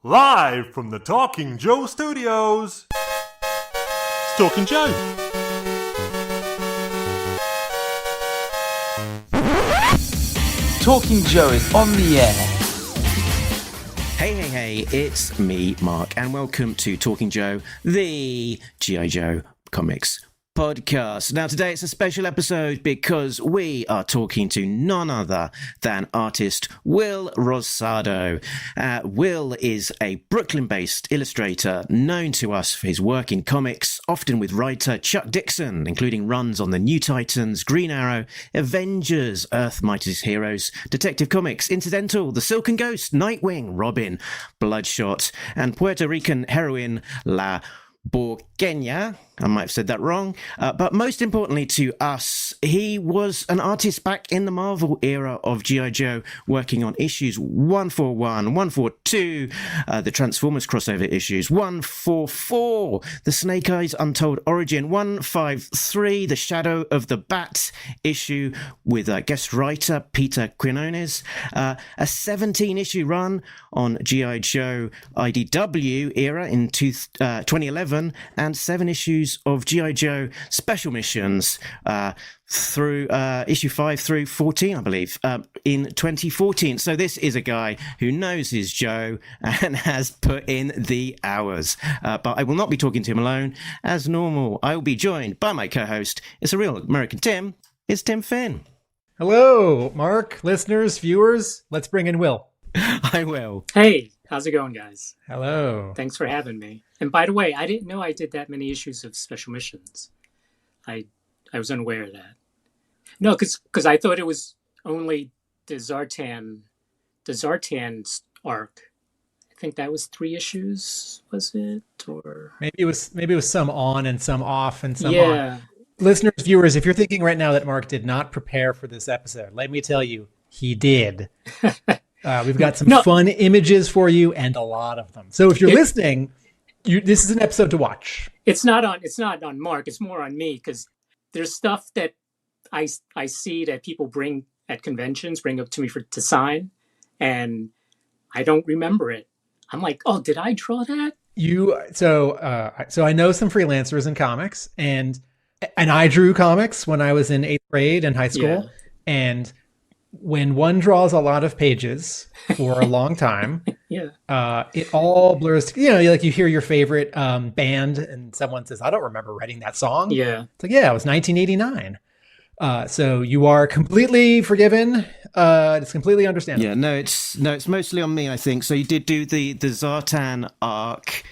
Live from the Talking Joe studios, it's Talking Joe. Talking Joe is on the air. Hey, it's me, Mark, and welcome to Talking Joe, the G.I Joe comics podcast. Now, today it's a special episode because we are talking to none other than artist Will Rosado. Will is a Brooklyn-based illustrator known to us for his work in comics, often with writer Chuck Dixon, including runs on the New Titans, Green Arrow, Avengers Earths Mightiest Heroes, Detective Comics, Incidental, The Silken Ghost, Nightwing, Robin, Bloodshot, and Puerto Rican heroine La Borquena. I might have said that wrong. But most importantly to us, he was an artist back in the Marvel era of G.I Joe, working on issues 141, 142, the Transformers crossover issues, 144, the Snake Eyes Untold Origin, 153, the Shadow of the Bat issue with guest writer Peter Quinones, a 17-issue run on G.I Joe IDW era in 2011, and 7 issues of G.I Joe special missions through issue 5 through 14, I believe, in 2014. So this is a guy who knows his Joe and has put in the hours. But I will not be talking to him alone. As normal, I will be joined by my co-host. It's a real American Tim. It's Tim Finn. Hello, Mark, listeners, viewers. Let's bring in Will. I will. Hey, how's it going, guys? Hello. Thanks for having me. And by the way, I didn't know I did that many issues of special missions. I was unaware of that. No, because I thought it was only the Zartan's arc. I think that was 3 issues, was it? Or maybe it was some on and some off and some yeah. on. Listeners, viewers, if you're thinking right now that Mark did not prepare for this episode, let me tell you, he did. We've got some fun images for you and a lot of them. So if you're listening, this is an episode to watch. It's not on Mark. It's more on me because there's stuff that I see that people bring at conventions, bring up to me to sign, and I don't remember it. I'm like, oh, did I draw that? So I know some freelancers in comics, and I drew comics when I was in 8th grade in high school, yeah. And when one draws a lot of pages for a long time, yeah, it all blurs. You hear your favorite band, and someone says, "I don't remember writing that song." Yeah, it's like, yeah, it was 1989. So you are completely forgiven. It's completely understandable. Yeah, no, it's mostly on me, I think. So you did do the Zartan arc.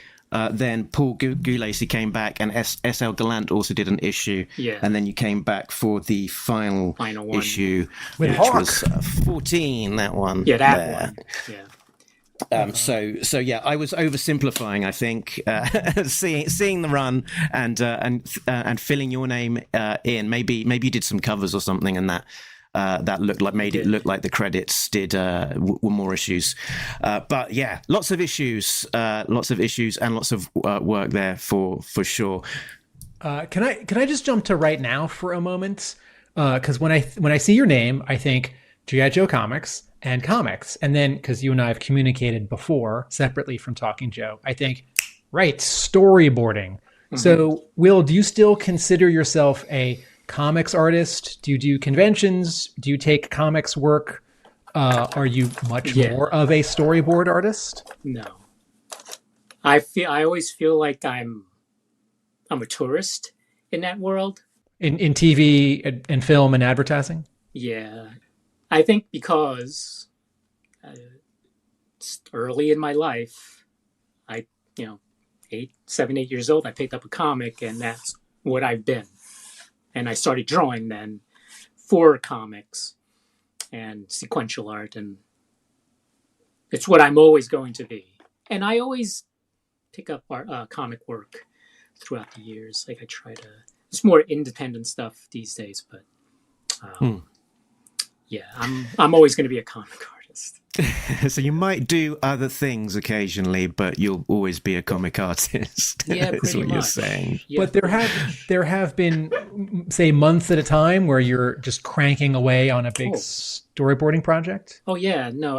Then Paul Gulacy came back, and S.L. Gallant also did an issue. Yeah. And then you came back for the final one. issue, With which Hawk. was 14, that one. Yeah, that there. one. Yeah. So yeah, I was oversimplifying, I think, seeing the run and filling your name in. Maybe you did some covers or something, and that made it look like the credits were more issues. But yeah, lots of issues and lots of work there for sure. Can I just jump to right now for a moment? Because when I see your name, I think G.I. Joe comics, and then because you and I have communicated before separately from Talking Joe, I think, right, storyboarding. Mm-hmm. So, Will, do you still consider yourself a comics artist? Do you do conventions? Do you take comics work? Are you much more of a storyboard artist? No. I always feel like I'm a tourist in that world. In TV and film and advertising? Yeah. I think because early in my life, 7, 8 years old, I picked up a comic, and that's what I've been. And I started drawing then for comics and sequential art, and it's what I'm always going to be. And I always pick up comic work throughout the years. Like it's more independent stuff these days, but yeah, I'm always going to be a comic artist. So you might do other things occasionally, but you'll always be a comic artist. Yeah, that's what much. you're saying. Yeah. But there have been, say, months at a time where you're just cranking away on a big storyboarding project. Oh yeah, no,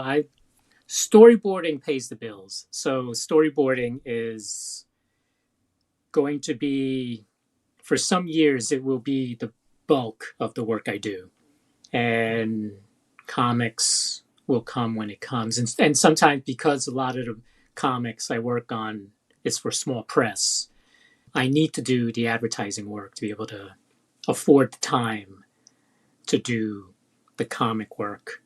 storyboarding pays the bills. So storyboarding is going to be, for some years, it will be the bulk of the work I do. And comics will come when it comes. And sometimes, because a lot of the comics I work on is for small press, I need to do the advertising work to be able to afford the time to do the comic work.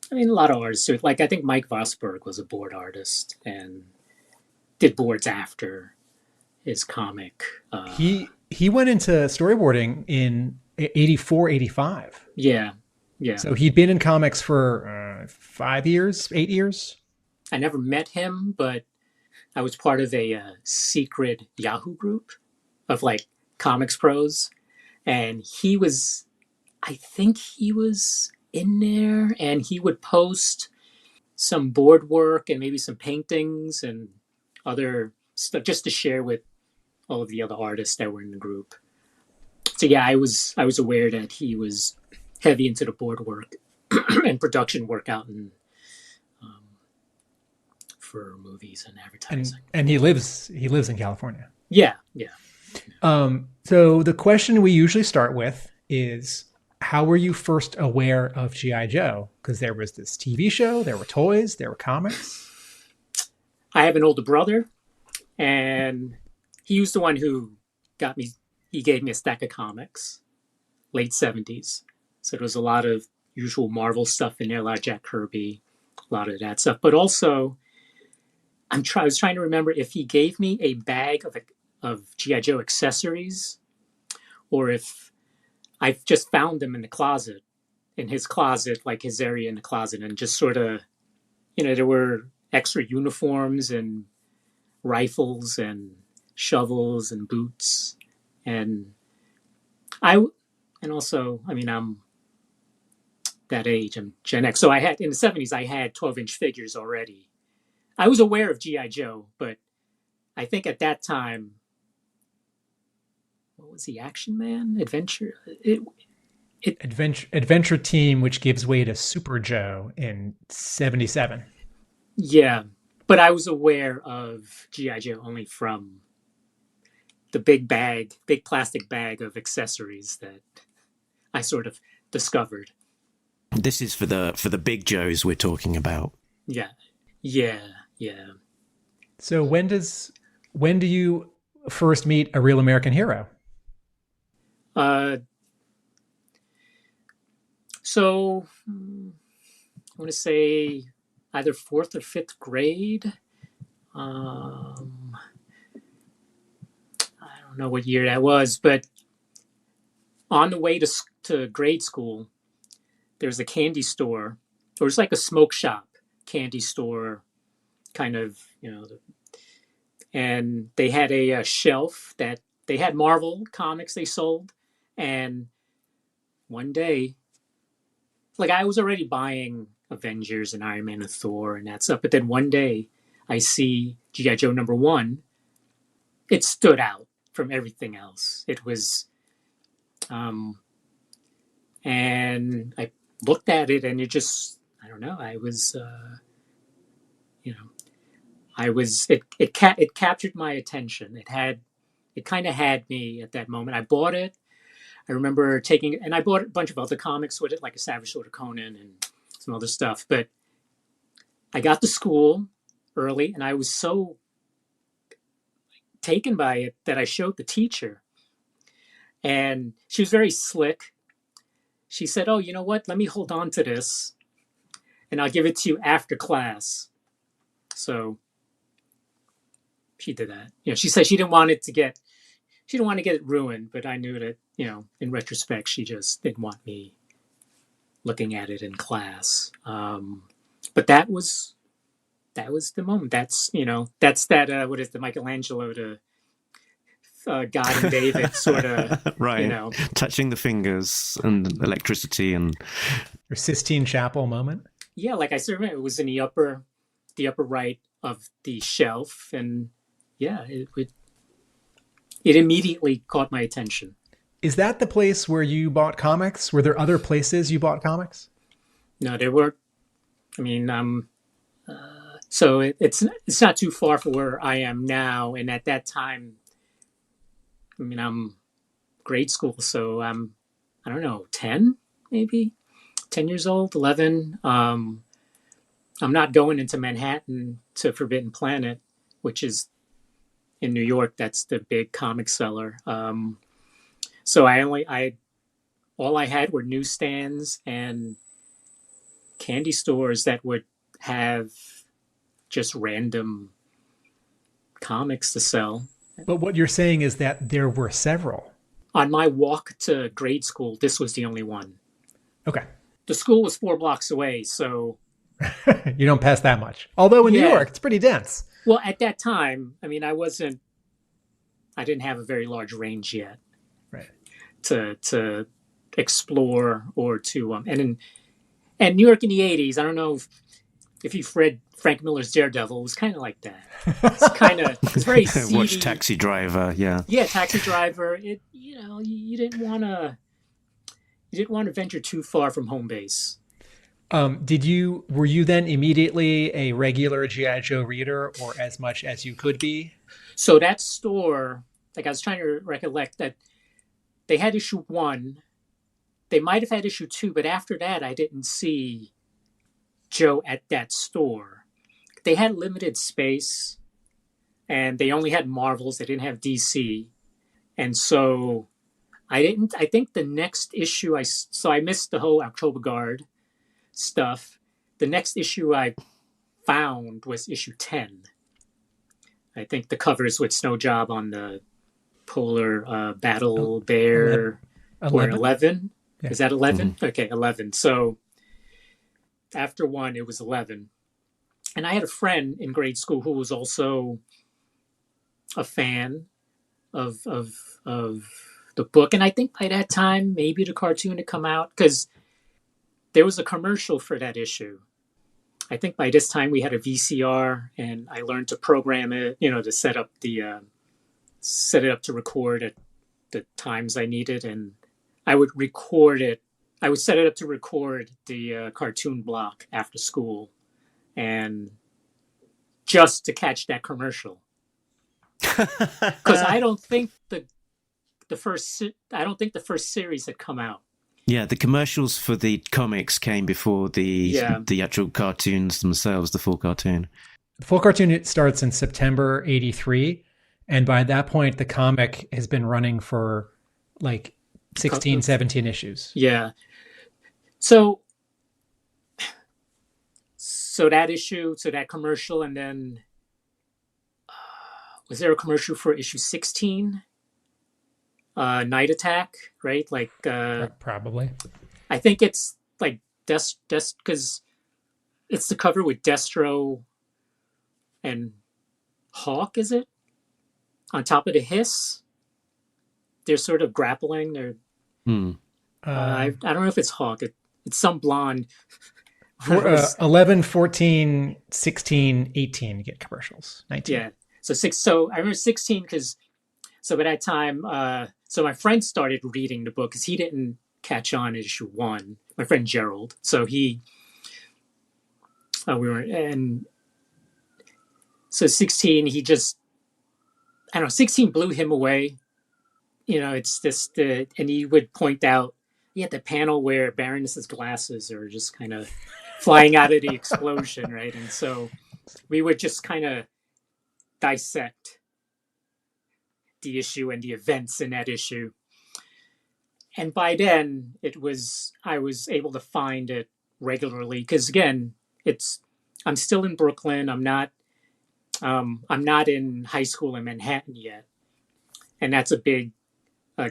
I mean, a lot of artists do it. Like, I think Mike Vosberg was a board artist and did boards after his comic. He went into storyboarding in 84, 85. Yeah. So he'd been in comics for 5 years, 8 years. I never met him, but I was part of a secret Yahoo group of like comics pros. And I think he was in there, and he would post some board work and maybe some paintings and other stuff just to share with all of the other artists that were in the group. So yeah, I was aware that he was heavy into the board work and production work out in for movies and advertising. And he lives in California. Yeah. So the question we usually start with is, how were you first aware of G.I. Joe? Because there was this TV show, there were toys, there were comics. I have an older brother, and he was the one who he gave me a stack of comics, late 70s. So there was a lot of usual Marvel stuff in there, a lot of Jack Kirby, a lot of that stuff. But also, I was trying to remember if he gave me a bag of G.I. Joe accessories, or if I just found them in his closet, like his area in the closet, and just sort of, there were extra uniforms and rifles and shovels and boots. And I'm that age, I'm Gen X. So in the 70s, I had 12-inch figures already. I was aware of G.I. Joe, but I think at that time, what was he, Action Man? Adventure? Adventure Team, which gives way to Super Joe in 77. Yeah, but I was aware of G.I. Joe only from the big plastic bag of accessories that I sort of discovered. This is for the big Joes we're talking about. Yeah. So when do you first meet a real American hero? So I want to say either 4th or 5th grade. I don't know what year that was, but on the way to grade school, there's a candy store, or it's like a smoke shop candy store, kind of, and they had a shelf that they had Marvel comics they sold. And one day, like, I was already buying Avengers and Iron Man and Thor and that stuff, but then one day I see G.I. Joe #1. It stood out from everything else. It was, and I looked at it, and it just, I don't know, it captured my attention. It kind of had me at that moment. I bought it. I remember and I bought a bunch of other comics with it, like a Savage Sword of Conan and some other stuff. But I got to school early, and I was so taken by it that I showed the teacher. And she was very slick. She said, "Oh, you know what? Let me hold on to this, and I'll give it to you after class." So she did that. She said she didn't want to get it ruined, but I knew that, in retrospect, she just didn't want me looking at it in class. But that was the moment. That's that, what is the Michelangelo to God and David sort of, right. Touching the fingers and electricity and your Sistine Chapel moment. Yeah. Like, I still remember it was in the upper right of the shelf, and yeah, it immediately caught my attention. Is that the place where you bought comics? Were there other places you bought comics? No, there were. I mean, So it's not too far from where I am now. And at that time, I mean, I'm grade school, so I don't know, 10 maybe, 10 years old, 11. I'm not going into Manhattan to Forbidden Planet, which is in New York. That's the big comic seller. So all I had were newsstands and candy stores that would have just random comics to sell. But what you're saying is that there were several. On my walk to grade school, this was the only one. Okay. The school was 4 blocks away, so... You don't pass that much. Although in New Yeah. York, it's pretty dense. Well, at that time, I mean, I didn't have a very large range yet. Right. To explore or to... And New York in the 80s, I don't know if you've read Frank Miller's Daredevil, it was kind of like that. It's very seedy. Watch Taxi Driver, yeah. Yeah, Taxi Driver. You didn't want to venture too far from home base. Were you then immediately a regular G.I. Joe reader, or as much as you could be? So that store, like I was trying to recollect that they had issue 1. They might have had issue 2, but after that, I didn't see Joe at that store. They had limited space, and they only had Marvels. They didn't have DC. And so I think the next issue, I missed the whole October Guard stuff. The next issue I found was issue 10. I think the covers with Snow Job on the Polar Battle Bear. 11? Or 11? Yeah. Is that 11? Mm-hmm. Okay, 11. So after 1, it was 11. And I had a friend in grade school who was also a fan of the book. And I think by that time, maybe the cartoon had come out, because there was a commercial for that issue. I think by this time we had a VCR, and I learned to program it, to set it up to record at the times I needed. And I would record it. I would set it up to record the cartoon block after school, and just to catch that commercial. Because I don't think the first series had come out. Yeah, the commercials for the comics came before the actual cartoons themselves, the full cartoon. The full cartoon starts in September 83, and by that point, the comic has been running for like 16, 17 issues. Yeah. So that issue, so that commercial, and then was there a commercial for issue 16? Night Attack, right? Like probably. I think it's like because it's the cover with Destro and Hawk, is it? On top of the Hiss. They're sort of grappling. I don't know if it's Hawk. It's some blonde. 11, 14, 16, 18 get commercials. 19. Yeah. So I remember 16 because by that time, so my friend started reading the book because he didn't catch on issue 1. My friend Gerald. So so 16, he just, I don't know, 16 blew him away. It's just, and he would point out, the panel where Baroness's glasses are just kind of flying out of the explosion, right? And so we would just kind of dissect the issue and the events in that issue. And by then, I was able to find it regularly because, again, I'm still in Brooklyn. I'm not in high school in Manhattan yet, and that's a big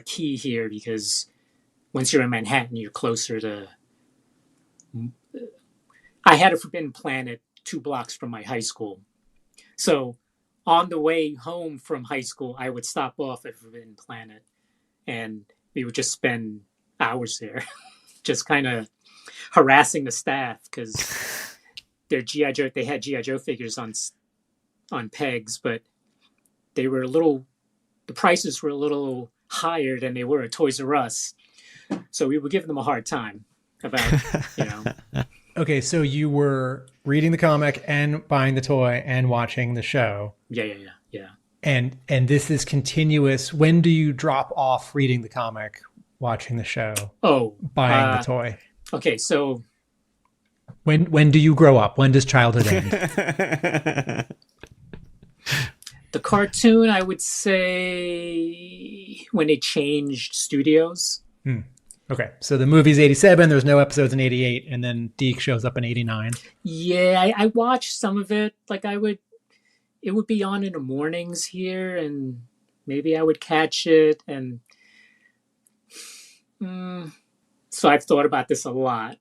key here because once you're in Manhattan, you're closer to. I had a Forbidden Planet 2 blocks from my high school, so on the way home from high school, I would stop off at Forbidden Planet, and we would just spend hours there, just kind of harassing the staff because their G.I. Joe. They had G.I. Joe figures on pegs, but they were the prices were a little higher than they were at Toys R Us. So we would give them a hard time about, Okay, so you were reading the comic and buying the toy and watching the show. Yeah. And this is continuous. When do you drop off reading the comic, watching the show, buying the toy? Okay, so when do you grow up? When does childhood end? The cartoon, I would say when they changed studios. Okay, so the movie's 87, there's no episodes in 88, and then Deke shows up in 89. Yeah, I watched some of it. Like it would be on in the mornings here, and maybe I would catch it. And so I've thought about this a lot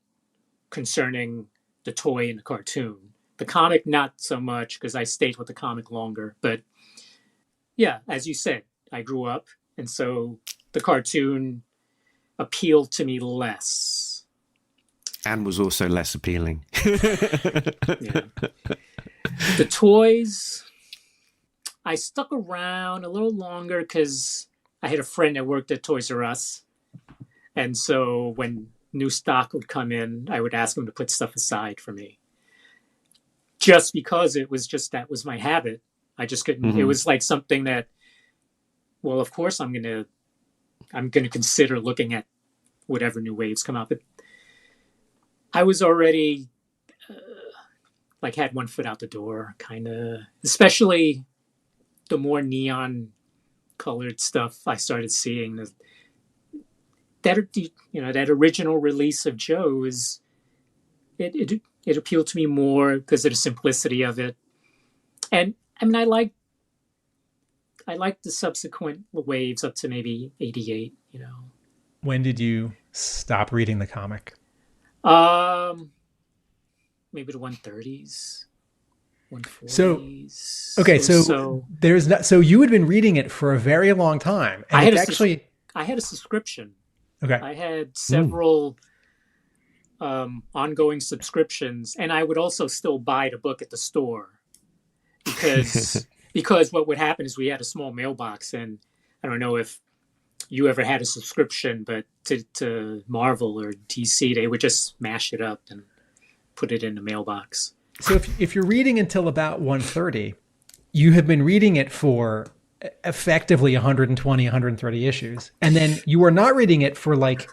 concerning the toy and the cartoon. The comic, not so much, because I stayed with the comic longer. But yeah, as you said, I grew up, and so the cartoon appealed to me less. And was also less appealing. Yeah. The toys, I stuck around a little longer because I had a friend that worked at Toys R Us. And so when new stock would come in, I would ask him to put stuff aside for me. Just because that was my habit. I just couldn't, It was like something that, well, of course I'm going to consider looking at whatever new waves come out. But I was already had one foot out the door, kind of, especially the more neon colored stuff I started seeing. That original release of Joe it appealed to me more because of the simplicity of it. And I mean, I liked the subsequent waves up to maybe 88, When did you stop reading the comic? Maybe the 130s, 140s. So there's not. So you had been reading it for a very long time, and I had a subscription. Okay, I had several ongoing subscriptions, and I would also still buy the book at the store because what would happen is we had a small mailbox, and I don't know if you ever had a subscription, but to Marvel or DC, they would just smash it up and put it in the mailbox. So if you're reading until about 130, you have been reading it for effectively 120, 130 issues. And then you are not reading it for like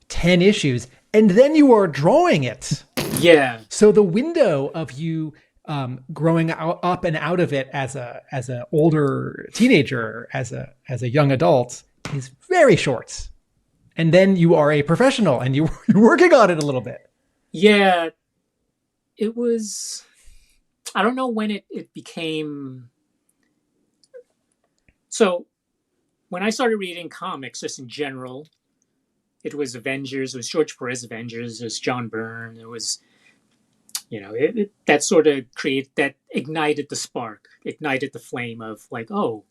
10 issues. And then you are drawing it. Yeah. So the window of you growing up and out of it as a older teenager, as a young adult is very short. And then you are a professional and you're working on it a little bit. Yeah. It was, I don't know when it became. So when I started reading comics, just in general, it was Avengers, it was George Perez Avengers, it was John Byrne, it was, that sort of ignited the spark, ignited the flame of like, oh,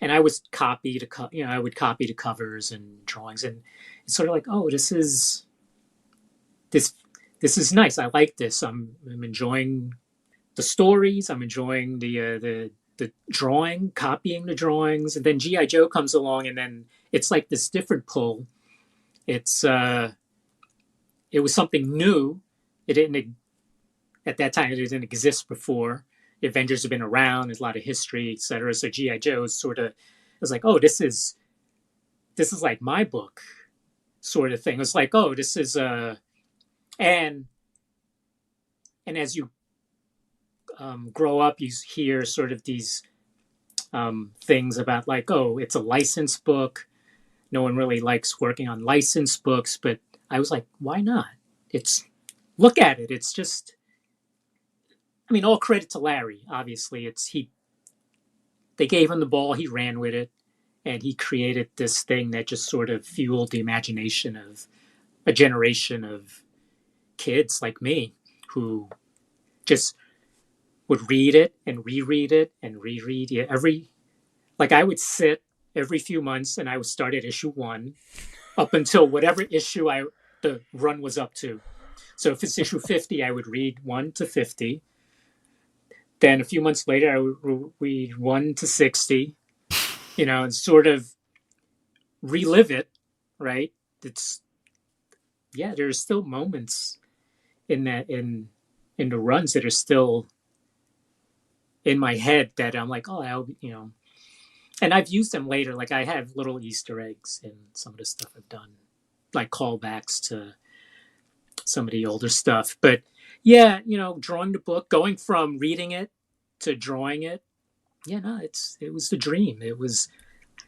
and I would copy the covers and drawings, and it's sort of like, oh, this is nice. I like this. I'm enjoying the stories. I'm enjoying the drawing, copying the drawings. And then G.I. Joe comes along, and then it's like this different pull. It was something new. It didn't, at that time, it didn't exist before. The Avengers have been around. There's a lot of history, etc. So G.I. Joe is sort of, it was like, oh, this is like my book sort of thing. It was like, oh, this is and as you grow up, you hear sort of these things about like, oh, it's a licensed book. No one really likes working on licensed books, but I was like, why not? Look at it. It's just, I mean, all credit to Larry. Obviously, they gave him the ball, he ran with it, and he created this thing that just sort of fueled the imagination of a generation of kids like me who just would read it and reread it and reread it I would sit every few months and I would start at issue 1 up until whatever issue the run was up to. So if it's issue 50, I would read 1 to 50. Then a few months later, I would read 1 to 60, and sort of relive it, right? There's still moments in in the runs that are still in my head that I'm like, oh, and I've used them later. Like I have little Easter eggs in some of the stuff I've done, like callbacks to some of the older stuff. But yeah, drawing the book, going from reading it to drawing it. Yeah, no, it was the dream.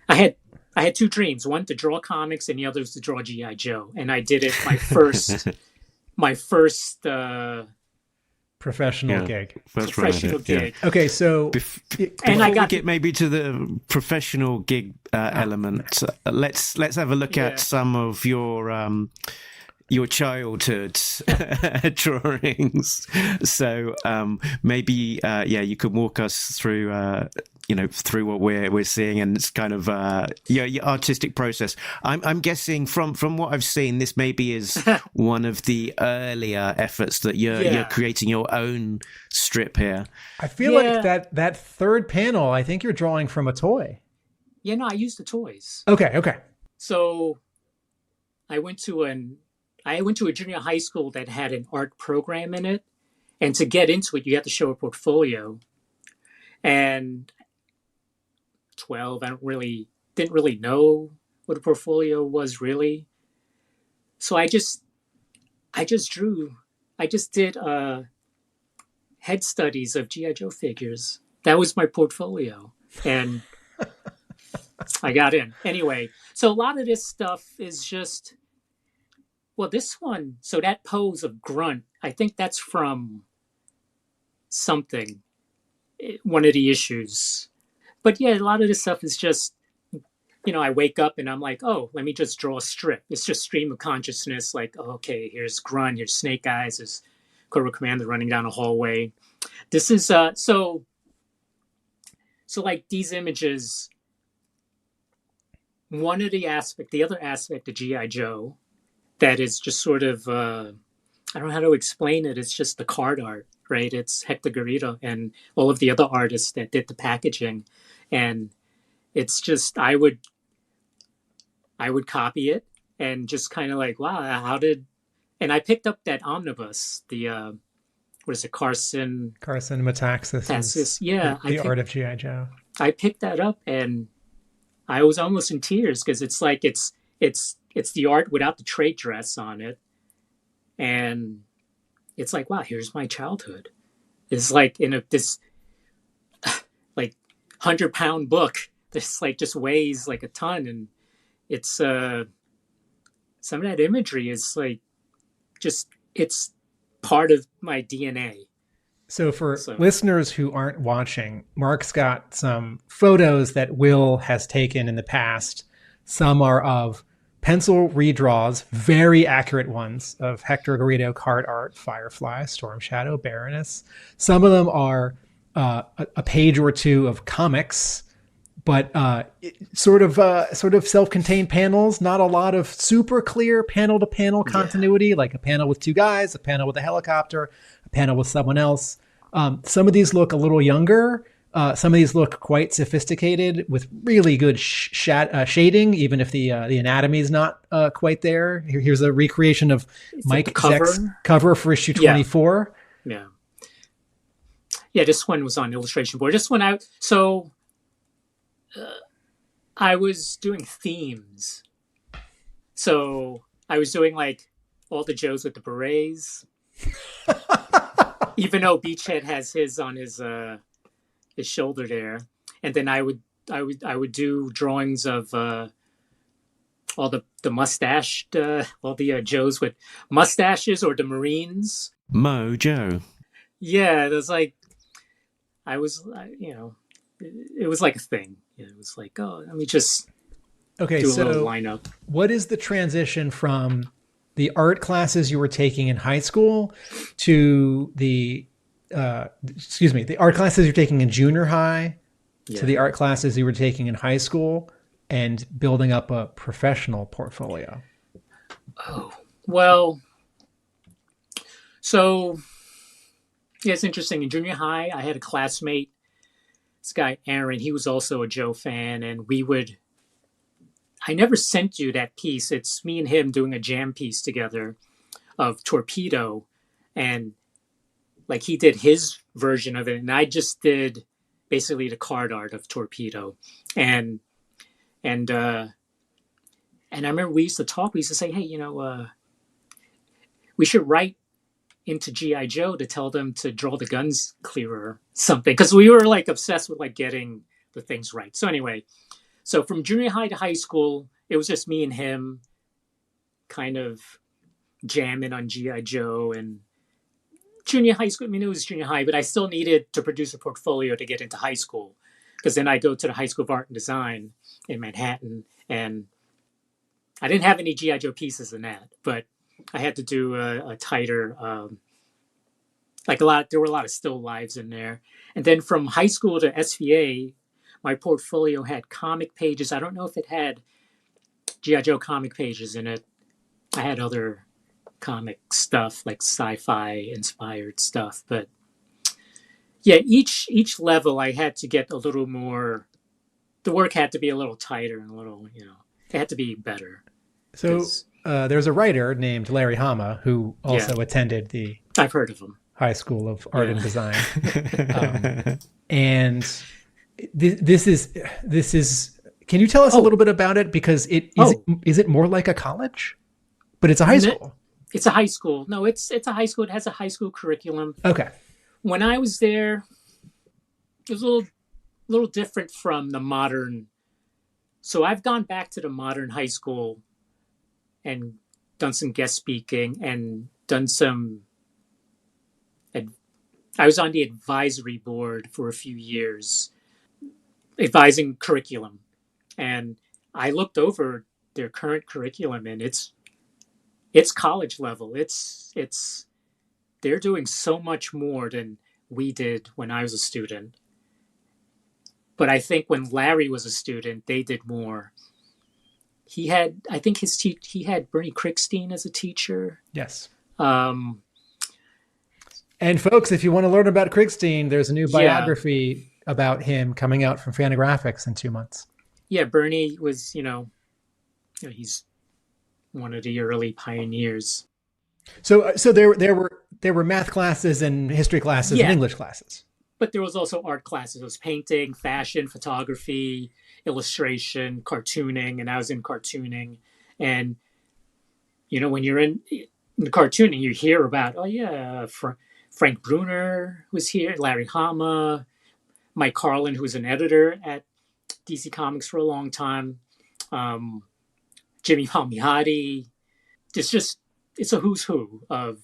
I had two dreams, one to draw comics and the other was to draw G.I. Joe. And I did it my first professional gig. Professional gig. Okay, so and I got get maybe to the professional gig element. Let's have a look at some of your childhood drawings. So maybe you could walk us through through what we're seeing, and it's kind of your artistic process. I'm guessing from what I've seen, this maybe is one of the earlier efforts that you're creating your own strip here. I feel like that third panel, I think you're drawing from a toy. Yeah, no, I used the toys. Okay. So I went to a junior high school that had an art program in it, and to get into it, you had to show a portfolio. And 12, I didn't really know what a portfolio was really. So I just did head studies of G.I. Joe figures. That was my portfolio, and I got in. Anyway, so a lot of this stuff is just, well, this one, so that pose of Grunt, I think that's from something, one of the issues. But yeah, a lot of this stuff is just, I wake up and I'm like, oh, let me just draw a strip. It's just stream of consciousness. Like, oh, okay, here's Grunt, here's Snake Eyes, there's Cobra Commander running down a hallway. This is, so like these images, the other aspect of G.I. Joe that is just sort of, I don't know how to explain it. It's just the card art, right? It's Hector Garrido and all of the other artists that did the packaging. And it's just, I would copy it and just kind of like, wow, and I picked up that omnibus, the, what is it, Carson Metaxas. Yeah. The Art of G.I. Joe. I picked that up and I was almost in tears because it's like, it's the art without the trade dress on it. And it's like, wow, here's my childhood. It's like this like 100-pound book. This like just weighs like a ton. And it's some of that imagery is like just, it's part of my DNA. So for listeners who aren't watching, Mark's got some photos that Will has taken in the past. Some are of pencil redraws, very accurate ones, of Hector Garrido card art, Firefly, Storm Shadow, Baroness. Some of them are a page or two of comics, but sort of self-contained panels, not a lot of super clear panel-to-panel continuity, like a panel with two guys, a panel with a helicopter, a panel with someone else. Some of these look a little younger. Some of these look quite sophisticated with really good shading, even if the anatomy is not quite there. Here's a recreation of Mike Zeck's cover for issue 24. Yeah. This one was on illustration board. This one I was doing themes. So I was doing like all the Joes with the berets. Even though Beachhead has his on his shoulder there, and then I would do drawings of all the mustached, all the Joes with mustaches or the Marines. Mojo. Yeah, it was like it was like a thing. It was like, oh, let me just do a little lineup. What is the transition from the art classes you were taking in high school to the art classes you're taking in junior high to the art classes you were taking in high school and building up a professional portfolio? Oh, well, so it's interesting. In junior high, I had a classmate, this guy, Aaron. He was also a Joe fan, and I never sent you that piece. It's me and him doing a jam piece together of Torpedo. And like he did his version of it, and I just did basically the card art of Torpedo, and and uh, and I remember we used to talk. We used to say, hey, we should write into G.I Joe to tell them to draw the guns clearer, something, because we were like obsessed with like getting the things right. So anyway, so from junior high to high school, it was just me and him, kind of jamming on G.I Joe. And junior high school, I mean, it was junior high, but I still needed to produce a portfolio to get into high school, because then I go to the High School of Art and Design in Manhattan, and I didn't have any G.I Joe pieces in that, but I had to do a tighter, there were a lot of still lives in there. And then from high school to SVA, my portfolio had comic pages. I don't know if it had G.I Joe comic pages in it. I had other comic stuff, like sci-fi inspired stuff. But yeah, each level I had to get a little more, the work had to be a little tighter and a little, it had to be better. So there's a writer named Larry Hama who also attended the I've heard of him. High School of Art and Design. And this is, can you tell us a little bit about it? Because is it more like a college? But it's a high school. It's a high school. No, it's a high school. It has a high school curriculum. Okay. When I was there, it was a little different from the modern. So I've gone back to the modern high school and done some guest speaking and done some. I was on the advisory board for a few years, advising curriculum, and I looked over their current curriculum, and it's college level. They're doing so much more than we did when I was a student. But I think when Larry was a student, they did more. He had, I think he had Bernie Krickstein as a teacher. Yes. And folks, if you want to learn about Krickstein, there's a new biography about him coming out from Fantagraphics in 2 months. Yeah, Bernie was, he's one of the early pioneers. So there were math classes and history classes and English classes. But there was also art classes. It was painting, fashion, photography, illustration, cartooning, and I was in cartooning. And when you're in the cartooning, you hear about Frank Bruner was here, Larry Hama, Mike Carlin, who was an editor at DC Comics for a long time, Jimmy Palmiotti. It's a who's who of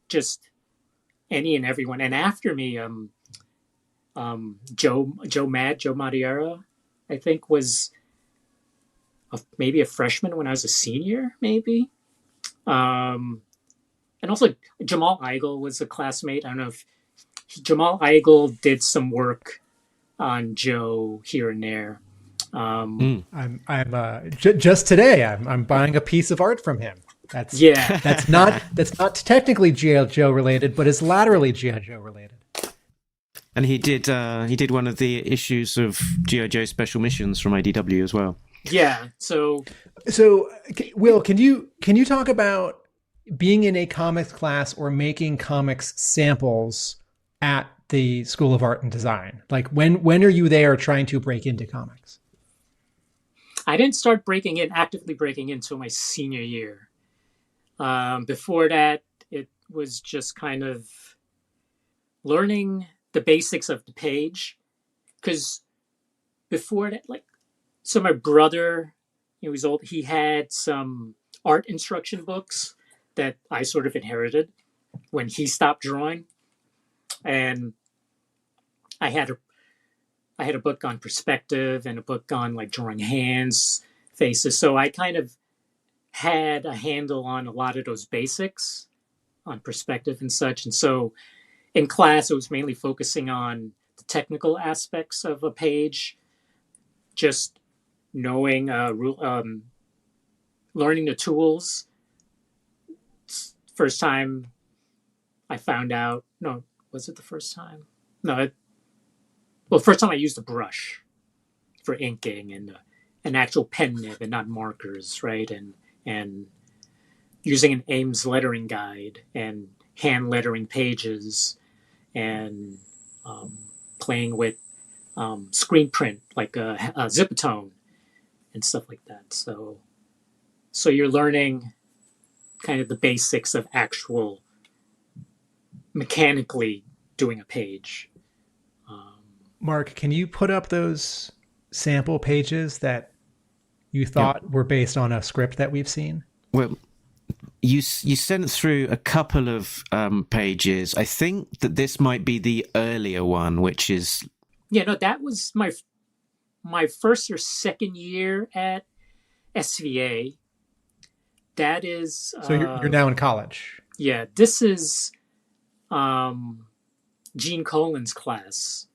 just any and everyone. And after me, Joe Madureira, I think, was maybe a freshman when I was a senior, maybe. And also Jamal Igle was a classmate. I don't know if Jamal Igle did some work on Joe here and there. I'm just today I'm buying a piece of art from him. That's not technically G.I. Joe related, but it's laterally G.I. Joe related. And he did one of the issues of G.I. Joe Special Missions from IDW as well. Yeah. So Will, can you talk about being in a comics class or making comics samples at the School of Art and Design? Like when are you there trying to break into comics? I didn't start actively breaking in until my senior year. Before that, it was just kind of learning the basics of the page. Because before that, so my brother, he was old. He had some art instruction books that I sort of inherited when he stopped drawing. And I had a book on perspective and a book on drawing hands, faces. So I kind of had a handle on a lot of those basics on perspective and such. And so in class, it was mainly focusing on the technical aspects of a page, just knowing, learning the tools. First time I found out, no, was it the first time? No, first time I used a brush for inking and an actual pen nib and not markers, right? And using an Ames lettering guide and hand lettering pages. and playing with screen print, like a zipatone and stuff like that. So you're learning kind of the basics of actual mechanically doing a page. Mark, can you put up those sample pages that you thought were based on a script that we've seen? Well, you sent through a couple of pages. I think that this might be the earlier one, which is... Yeah, no, that was my first or second year at SVA. That is... So you're now in college. Yeah, this is Gene Colan's class.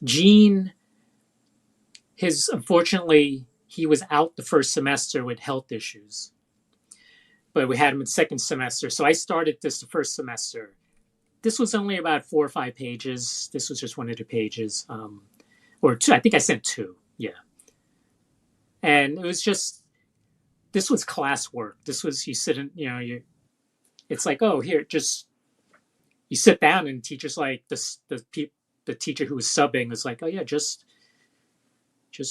Gene, unfortunately, he was out the first semester with health issues, but we had him in second semester. So I started this the first semester. This was only about 4 or 5 pages. This was just one of the pages, or 2. I think I sent 2. Yeah. And it was just, this was classwork. This was, you sit in, it's like, oh, here, just, you sit down and teachers like the teacher who was subbing was like, oh yeah, just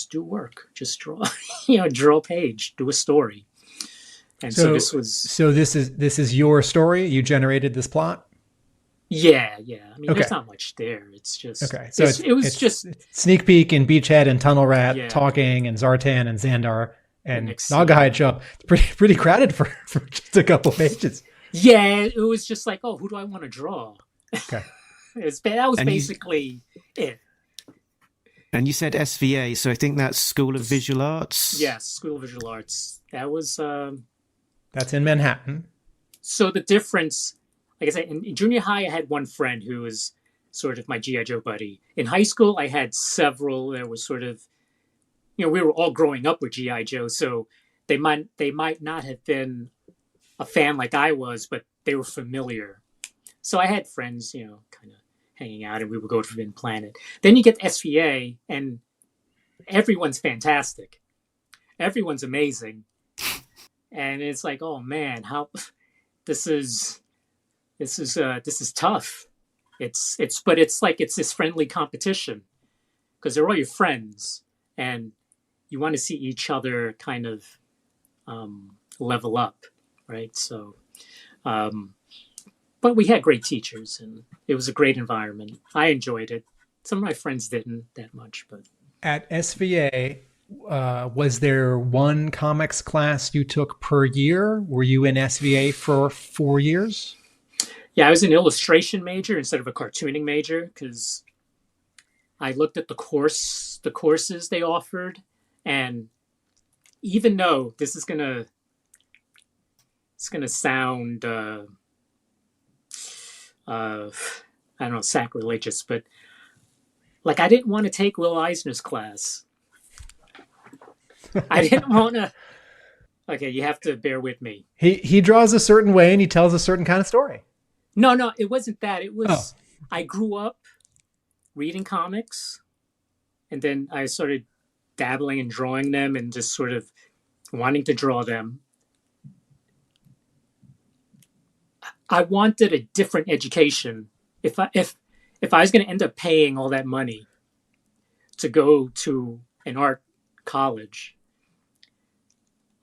do work, just draw, draw a page, do a story. And so this was. So this is your story. You generated this plot. Yeah. I mean, there's not much there. It's just okay. So it was just Sneak Peek and Beachhead and Tunnel Rat talking and Zartan and Xandar and Nagahide show up. It's pretty crowded for just a couple pages. Yeah, it was just like, oh, who do I want to draw? Okay. That was basically it. And you said SVA, so I think that's School of Visual Arts? Yes, School of Visual Arts. That was... that's in Manhattan. So the difference, like I said, in junior high, I had one friend who was sort of my G.I. Joe buddy. In high school, I had several. There was sort of, we were all growing up with G.I. Joe, so they might not have been a fan like I was, but they were familiar. So I had friends, kind of hanging out, and we would go to Forbidden Planet. Then you get SVA, and everyone's fantastic. Everyone's amazing. And it's like, oh man, how this is tough. But it's like it's this friendly competition because they're all your friends, and you want to see each other kind of level up, right? So, but we had great teachers, and it was a great environment. I enjoyed it. Some of my friends didn't that much, but at SVA. Was there one comics class you took per year? Were you in SVA for 4 years? Yeah, I was an illustration major instead of a cartooning major because I looked at the courses they offered, and even though this is gonna sound I don't know, sacrilegious, but like I didn't want to take Will Eisner's class. I didn't want to. Okay, you have to bear with me. He draws a certain way and he tells a certain kind of story. No, it wasn't that. It was I grew up reading comics, and then I started dabbling in drawing them and just sort of wanting to draw them. I wanted a different education. If I was going to end up paying all that money to go to an art college,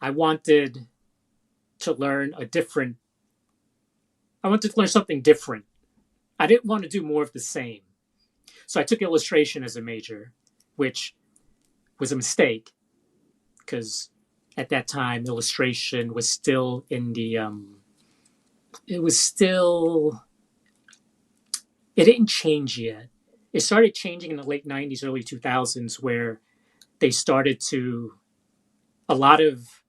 I wanted to learn something different. I didn't want to do more of the same. So I took illustration as a major, which was a mistake because at that time illustration was still in the it didn't change yet. It started changing in the late 90s, early 2000s, where they started to, a lot of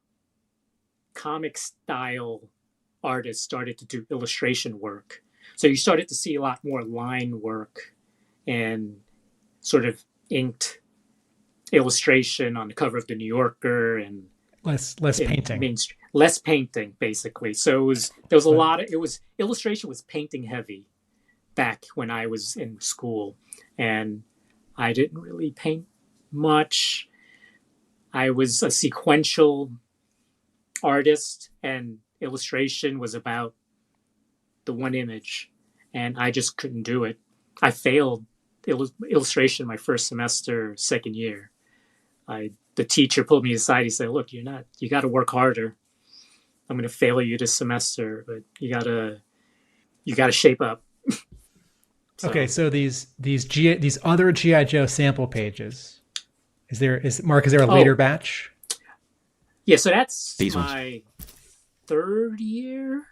comic style artists started to do illustration work. So you started to see a lot more line work and sort of inked illustration on the cover of the New Yorker and less painting. Less painting, basically. So illustration was painting heavy back when I was in school, and I didn't really paint much. I was a sequential artist, and illustration was about the one image. and I just couldn't do it. I failed illustration my first semester, second year. The teacher pulled me aside. He said, "Look, you got to work harder. I'm going to fail you this semester, but you got to shape up." Okay, so these other GI Joe sample pages. Is there a later batch? Yeah, so that's These my third year,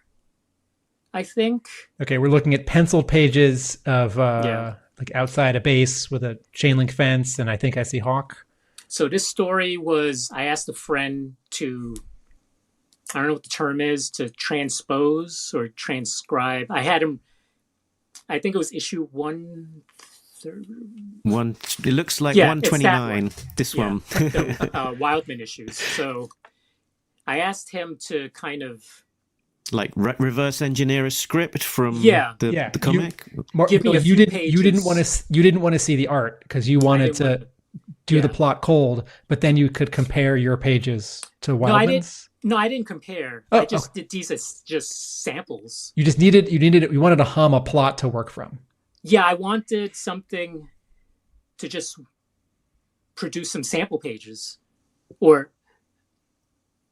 I think. Okay, we're looking at penciled pages of like outside a base with a chain link fence, and I think I see Hawk. So this story was, I asked a friend to, I don't know what the term is, to transpose or transcribe. I had him, I think it was issue 130. It looks like Yeah, it's that 129. one. This Yeah, one. the Wildman issues. So I asked him to kind of Like reverse engineer a script from Yeah. the comic. Give me a few you pages. didn't want to see the art because you wanted to do the plot cold, but then you could compare your pages to Wildman's. No, I didn't compare. Oh, I just did these as just samples. You wanted to hum a plot to work from. Yeah, I wanted something to just produce some sample pages or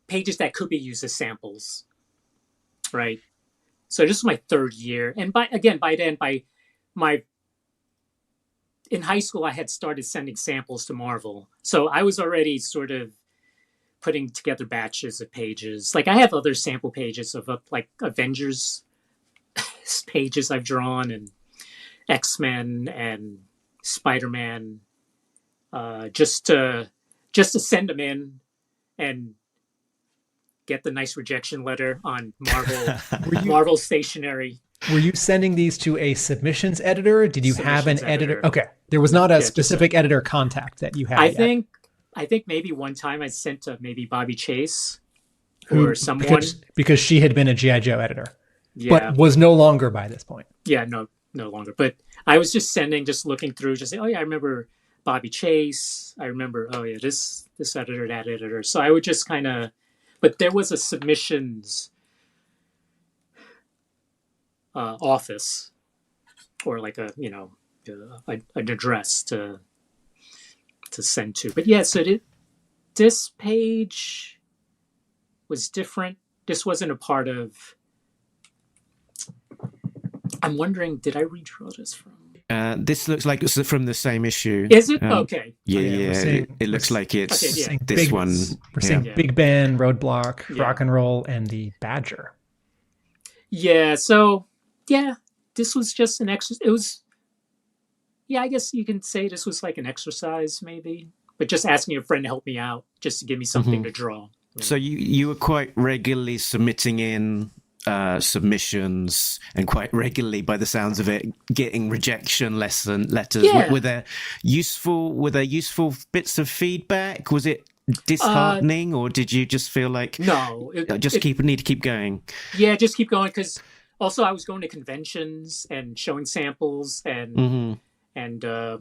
pages that could be used as samples. Right. So this is my third year. And in high school, I had started sending samples to Marvel. So I was already sort of putting together batches of pages. Like I have other sample pages of like Avengers pages I've drawn and X-Men and Spider-Man, just to send them in and get the nice rejection letter on Marvel stationery. Were you sending these to a submissions editor? Did you have an editor? Okay. There was not a specific editor contact that you had. I think maybe one time I sent to maybe Bobby Chase or someone. Because she had been a G.I. Joe editor. Yeah. But was no longer by this point. Yeah, no longer. But I was just looking through, just saying, oh yeah, I remember Bobby Chase. I remember, oh yeah, this editor, that editor. So I would just kind of, but there was a submissions office or like an address to send to. But yeah, so this page was different. This wasn't a part of. I'm wondering, did I redraw this from? This looks like it's from the same issue. Is it? Okay. Yeah. It looks like it's this one. We're seeing Big Ben, Roadblock, Rock and Roll, and the Badger. Yeah. So this was just an exercise. It was. Yeah, I guess you can say this was like an exercise, maybe, but just asking a friend to help me out, just to give me something to draw. So you were quite regularly submitting in submissions, and quite regularly, by the sounds of it, getting rejection letters. Yeah. Were there useful bits of feedback? Was it disheartening, or did you just feel like no, need to keep going? Yeah, just keep going, because also I was going to conventions and showing samples and I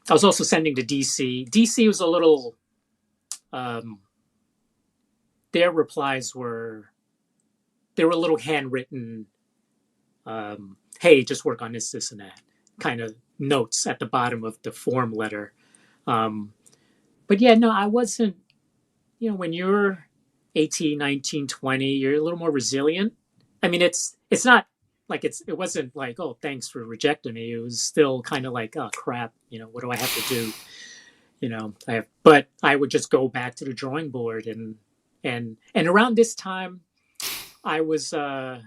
was also sending to DC. DC was a little. Their replies were a little handwritten. Hey, just work on this and that kind of notes at the bottom of the form letter. But yeah, no, I wasn't. When you're 18, 19, 20, you're a little more resilient. I mean, it's not like it wasn't like, oh, thanks for rejecting me. It was still kind of like, oh crap, what do I have to do? But I would just go back to the drawing board and around this time I was literally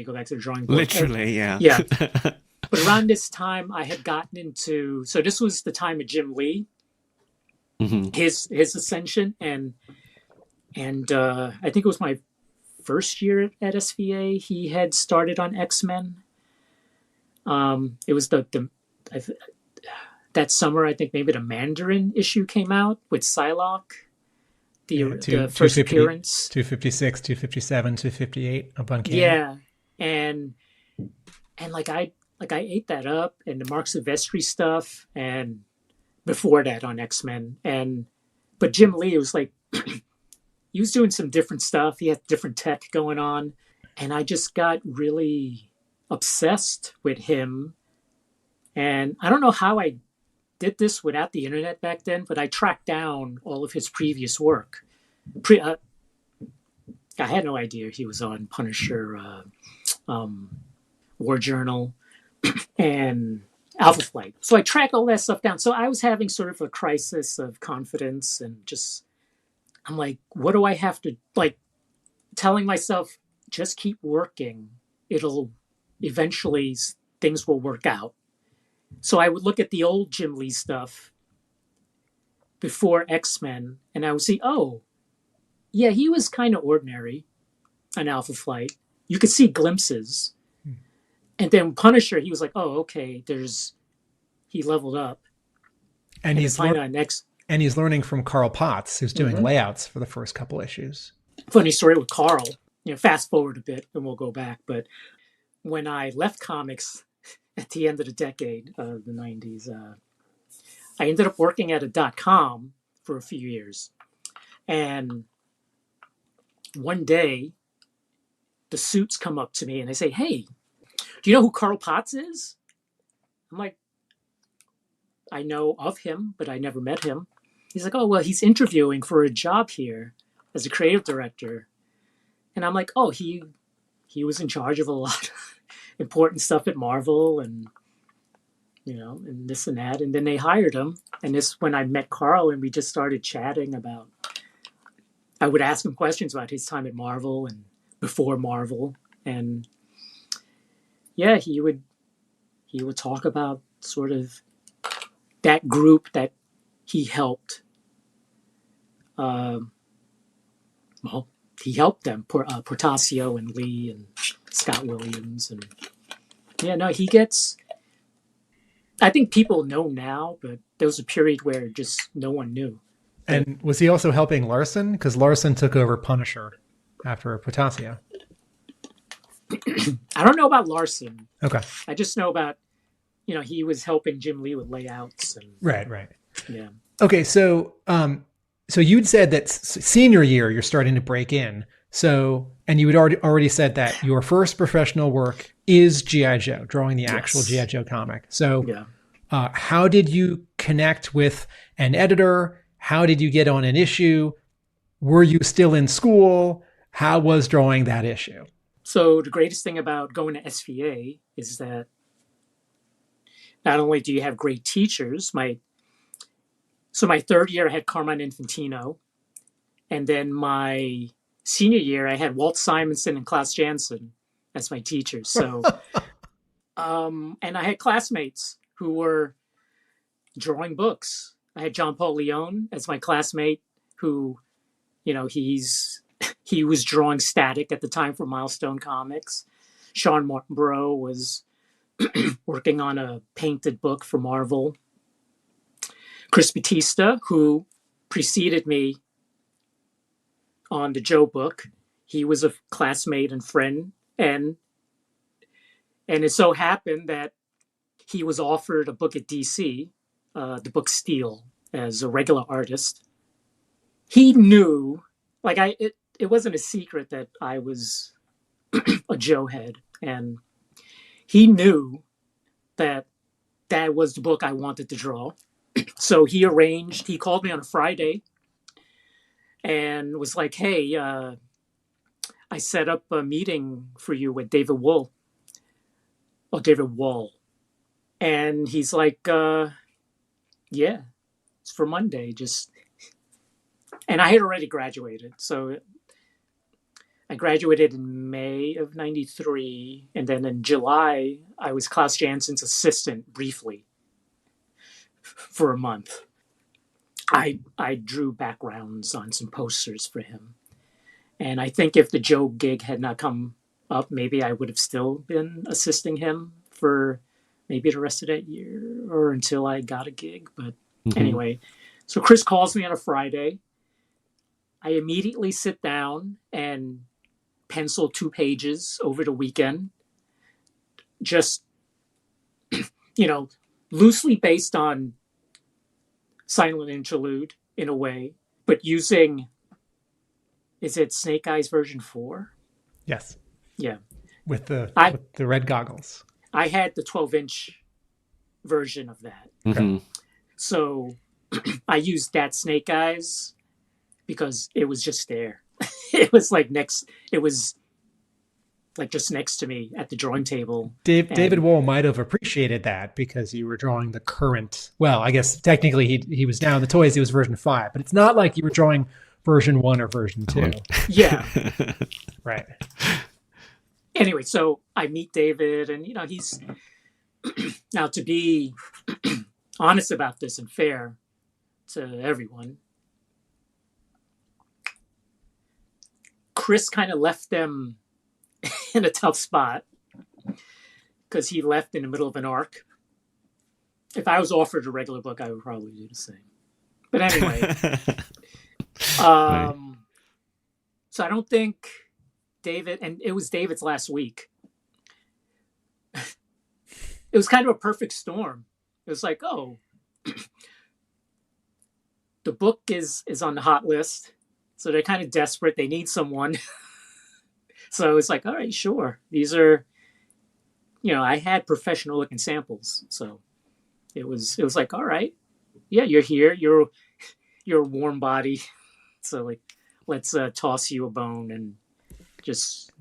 go back to the drawing board. Literally, yeah. Yeah. But around this time I had gotten into, so this was the time of Jim Lee, his ascension, and I think it was my first year at SVA. He had started on X-Men. It was that summer, I think maybe the Mandarin issue came out with Psylocke. The first appearance. 256, 257, 258 up on Cannon. Yeah. And like I ate that up, and the Mark Silvestri stuff, and before that on X-Men. But Jim Lee was like he was doing some different stuff. He had different tech going on. And I just got really obsessed with him. And I don't know how I did this without the internet back then, but I tracked down all of his previous work. I had no idea he was on Punisher, War Journal, and Alpha Flight. So I tracked all that stuff down. So I was having sort of a crisis of confidence and just, I'm like, what do I have to, like, telling myself, just keep working. It'll eventually, things will work out. So I would look at the old Jim Lee stuff before X-Men, and I would see, oh, yeah, he was kind of ordinary on Alpha Flight. You could see glimpses. And then Punisher, he was like, oh, okay, he leveled up. And he's learning from Carl Potts, who's doing layouts for the first couple issues. Funny story with Carl. Fast forward a bit, and we'll go back. But when I left comics at the end of the decade of the 90s, I ended up working at a .com for a few years. And one day, the suits come up to me and they say, hey, do you know who Carl Potts is? I'm like, I know of him, but I never met him. He's like, oh, well, he's interviewing for a job here as a creative director. And I'm like, oh, he was in charge of a lot of important stuff at Marvel and, and this and that. And then they hired him. And this, when I met Carl and we just started chatting about, I would ask him questions about his time at Marvel and before Marvel. And yeah, he would talk about sort of that group that he helped. He helped them, Portasio and Lee and Scott Williams. And he gets, I think people know now, but there was a period where just no one knew. And was he also helping Larson? Because Larson took over Punisher after Portasio. I don't know about Larson. Okay. I just know about, he was helping Jim Lee with layouts. And Right. Yeah. Okay, so you'd said that senior year you're starting to break in. So, and you had already said that your first professional work is G.I. Joe, drawing the actual G.I. Joe comic. So, how did you connect with an editor? How did you get on an issue? Were you still in school? How was drawing that issue? So the greatest thing about going to SVA is that not only do you have great teachers, my third year I had Carmine Infantino, and then my senior year I had Walt Simonson and Klaus Janson as my teachers. So, and I had classmates who were drawing books. I had John Paul Leone as my classmate who, he was drawing Static at the time for Milestone Comics. Sean Martinborough was working on a painted book for Marvel. Chris Batista, who preceded me on the Joe book, he was a classmate and friend, and it so happened that he was offered a book at DC, the book Steel, as a regular artist. He knew, it wasn't a secret that I was a Joe head, and he knew that was the book I wanted to draw. So he called me on a Friday and was like, hey, I set up a meeting for you with David Wall. And he's like, yeah, it's for Monday. And I had already graduated. So I graduated in May of 93. And then in July, I was Klaus Janson's assistant briefly for a month. I drew backgrounds on some posters for him. And I think if the Joe gig had not come up, maybe I would have still been assisting him for maybe the rest of that year or until I got a gig. But anyway, so Chris calls me on a Friday. I immediately sit down and pencil 2 pages over the weekend. Just, loosely based on Silent Interlude in a way, but using is it Snake Eyes version 4? Yes. Yeah. With the I red goggles. I had the 12-inch version of that. Mhm. So I used that Snake Eyes because it was just there. It was like just next to me at the drawing table. David Wohl might have appreciated that because you were drawing the current. Well, I guess technically he was down the toys. He was version 5, but it's not like you were drawing version 1 or version 2. Yeah. Right. Anyway, so I meet David, and he's now, to be honest about this and fair to everyone, Chris kind of left them in a tough spot because he left in the middle of an arc. If I was offered a regular book, I would probably do the same. But anyway, so I don't think David, and it was David's last week. It was kind of a perfect storm. It was like, oh, the book is on the hot list. So they're kind of desperate. They need someone. So it's like, all right, sure. These are, I had professional looking samples. So it was like, all right, yeah, you're here. You're a warm body. So like, let's toss you a bone and just,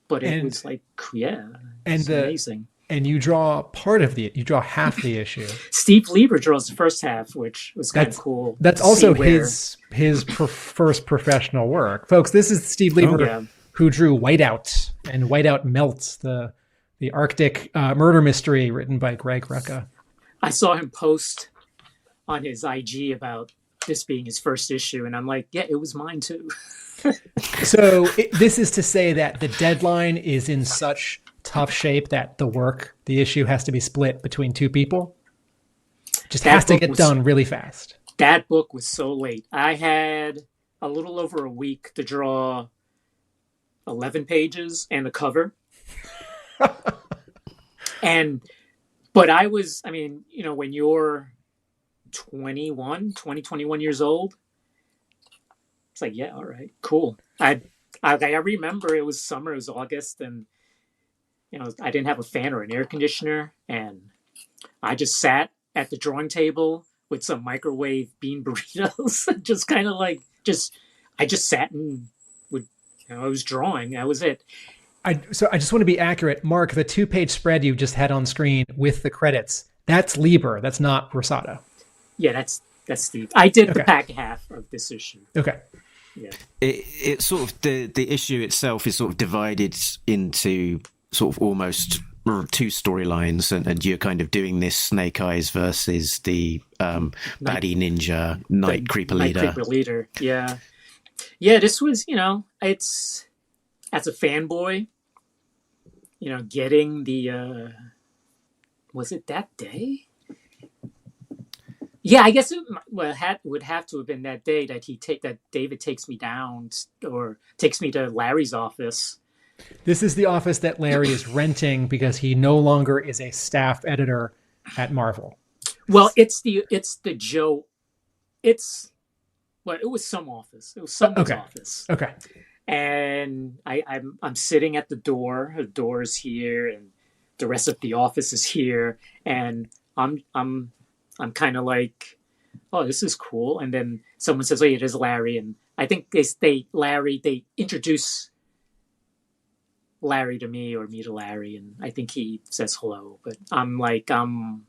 but it was like, yeah, it's amazing. And you draw half the issue. Steve Lieber draws the first half, which was kind of cool. That's also his first professional work. Folks, this is Steve Lieber who drew Whiteout and Whiteout Melts, the Arctic murder mystery written by Greg Rucka. I saw him post on his IG about this being his first issue, and I'm like, yeah, it was mine too. So this is to say that the deadline is in such tough shape that the issue has to be split between 2 people. Just has to get done really fast. That book was so late. I had a little over a week to draw 11 pages and the cover. But I was, when you're 21 years old, it's like, yeah, all right, cool. I remember it was summer, it was August, and I didn't have a fan or an air conditioner, and I just sat at the drawing table with some microwave bean burritos, just kind of like, I just sat and I was drawing. That was it. So I just want to be accurate. Mark, the 2-page spread you just had on screen with the credits, that's Lieber. That's not Rosado. Yeah, that's Steve. I did the back half of this issue. Okay. Yeah. It's sort of the issue itself is sort of divided into sort of almost 2 storylines, and you're kind of doing this Snake Eyes versus the baddie ninja Night Creeper leader. Yeah. This was, it's, as a fanboy, getting the was it that day? Yeah, I guess it would have to have been that day that David takes me down or takes me to Larry's office. This is the office that Larry is renting because he no longer is a staff editor at Marvel. Well, it's the Joe. It was some office. It was someone's office. Okay. And I'm sitting at the door. The door is here, and the rest of the office is here, and I'm kind of like, oh, this is cool. And then someone says, oh, it is Larry, and I think they introduce Larry to me or me to Larry, and I think he says hello, but I'm like, I'm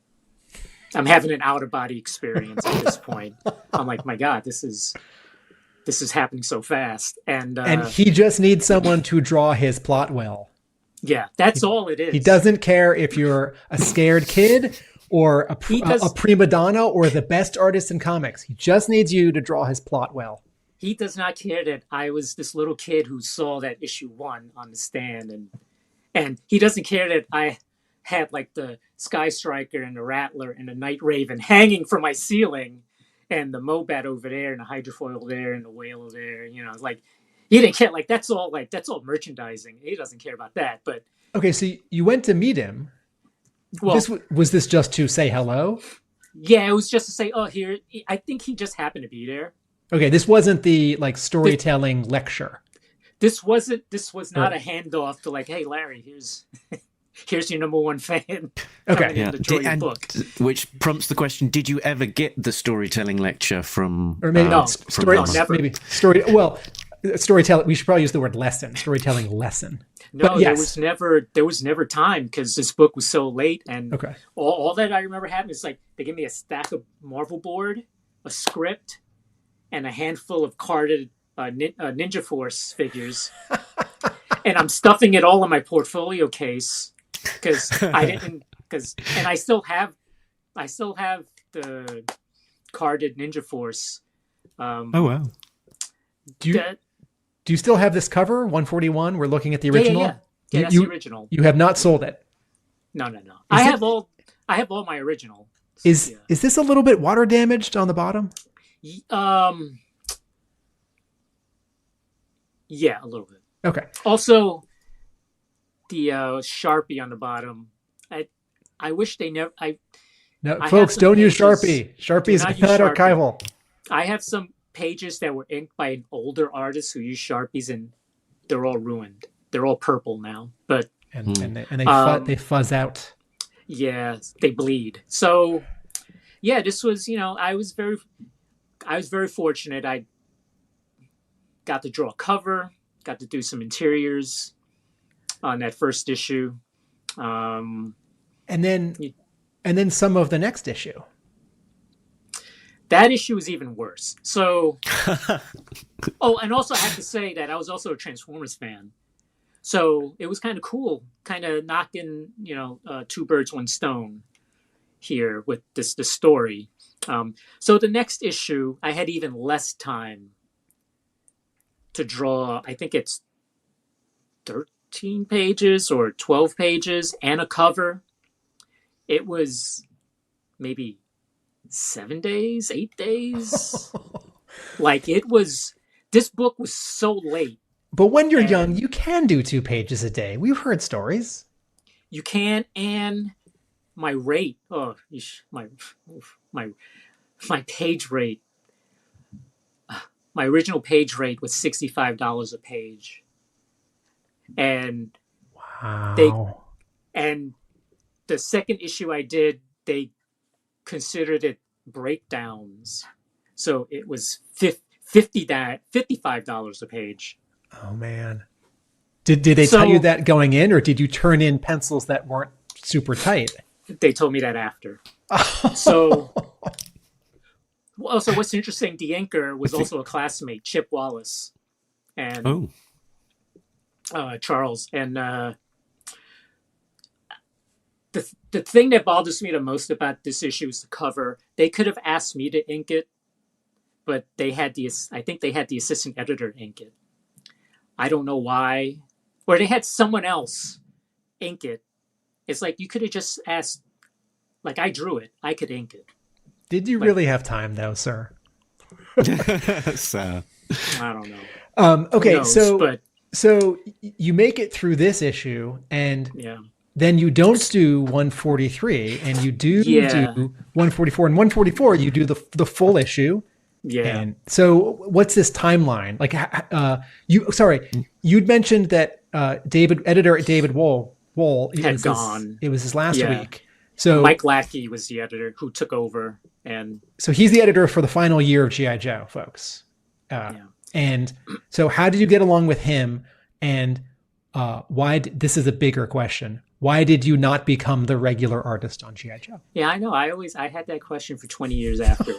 having an out of body experience at this point. I'm like, my God, this is happening so fast. And he just needs someone to draw his plot well. Yeah, that's all it is. He doesn't care if you're a scared kid or a prima donna or the best artist in comics. He just needs you to draw his plot well. He does not care that I was this little kid who saw that issue 1 on the stand, and he doesn't care that I had like the Sky Striker and the Rattler and the Night Raven hanging from my ceiling, and the Mobat over there and the Hydrofoil there and the Whale there. Like he didn't care. Like that's all merchandising. He doesn't care about that. But okay, so you went to meet him. Well, was this just to say hello? Yeah, it was just to say, oh, here. I think he just happened to be there. Okay, this wasn't the like storytelling lecture. This was not a handoff to like, hey Larry, here's your number one fan coming in to draw your book. Which prompts the question: did you ever get the storytelling lecture from? Or maybe never. Maybe story. Well, storytelling. We should probably use the word lesson. Storytelling lesson. No, but yes. there was never time because this book was so late, and Okay. all that I remember happening is like they gave me a stack of Marvel board, a script, and a handful of carded Ninja Force figures, and I'm stuffing it all in my portfolio case because and I still have the carded Ninja Force. Oh wow! Do you still have this cover 141? We're looking at the original. Yeah, that's the original. You have not sold it. No. I have all my original. Is this a little bit water damaged on the bottom? Yeah, a little bit. Okay. Also, the Sharpie on the bottom. I wish they never. Folks, don't use Sharpie. Sharpie is not archival. I have some pages that were inked by an older artist who used Sharpies, and they're all ruined. They're all purple now, but they fuzz out. Yeah, they bleed. So, yeah, this was I was very fortunate. I got to draw a cover, got to do some interiors on that first issue, and then some of the next issue. That issue was even worse. So, and also I have to say that I was also a Transformers fan. So it was kind of cool, kind of knocking, two birds, one stone here with the story. So the next issue, I had even less time to draw. I think it's 13 pages or 12 pages and a cover. It was maybe 7 days, 8 days. This book was so late. But when you're young, you can do 2 pages a day. We've heard stories. You can, and my rate, my page rate, my original page rate was $65 a page. And wow. And the second issue I did, they considered it breakdowns. So it was $55 a page. Oh man. Did they tell you that going in, or did you turn in pencils that weren't super tight? They told me that after. So what's interesting, the inker was also a classmate, Chip Wallace, and Charles. And the thing that bothers me the most about this issue is the cover. They could have asked me to ink it, but I think they had the assistant editor ink it. I don't know why. Or they had someone else ink it. It's like you could have just asked, like I drew it, I could ink it. Did you really have time though, sir? So I don't know. Okay, so you make it through this issue, and then you don't do 143, and you do 144. And 144, you do the full issue. Yeah. And so what's this timeline? Like, you'd mentioned that editor David Wohl had gone. It was his last week. So Mike Lackey was the editor who took over, and so he's the editor for the final year of G.I. Joe, folks. And so how did you get along with him? And why? This is a bigger question. Why did you not become the regular artist on G.I. Joe? Yeah, I know. I had that question for 20 years after.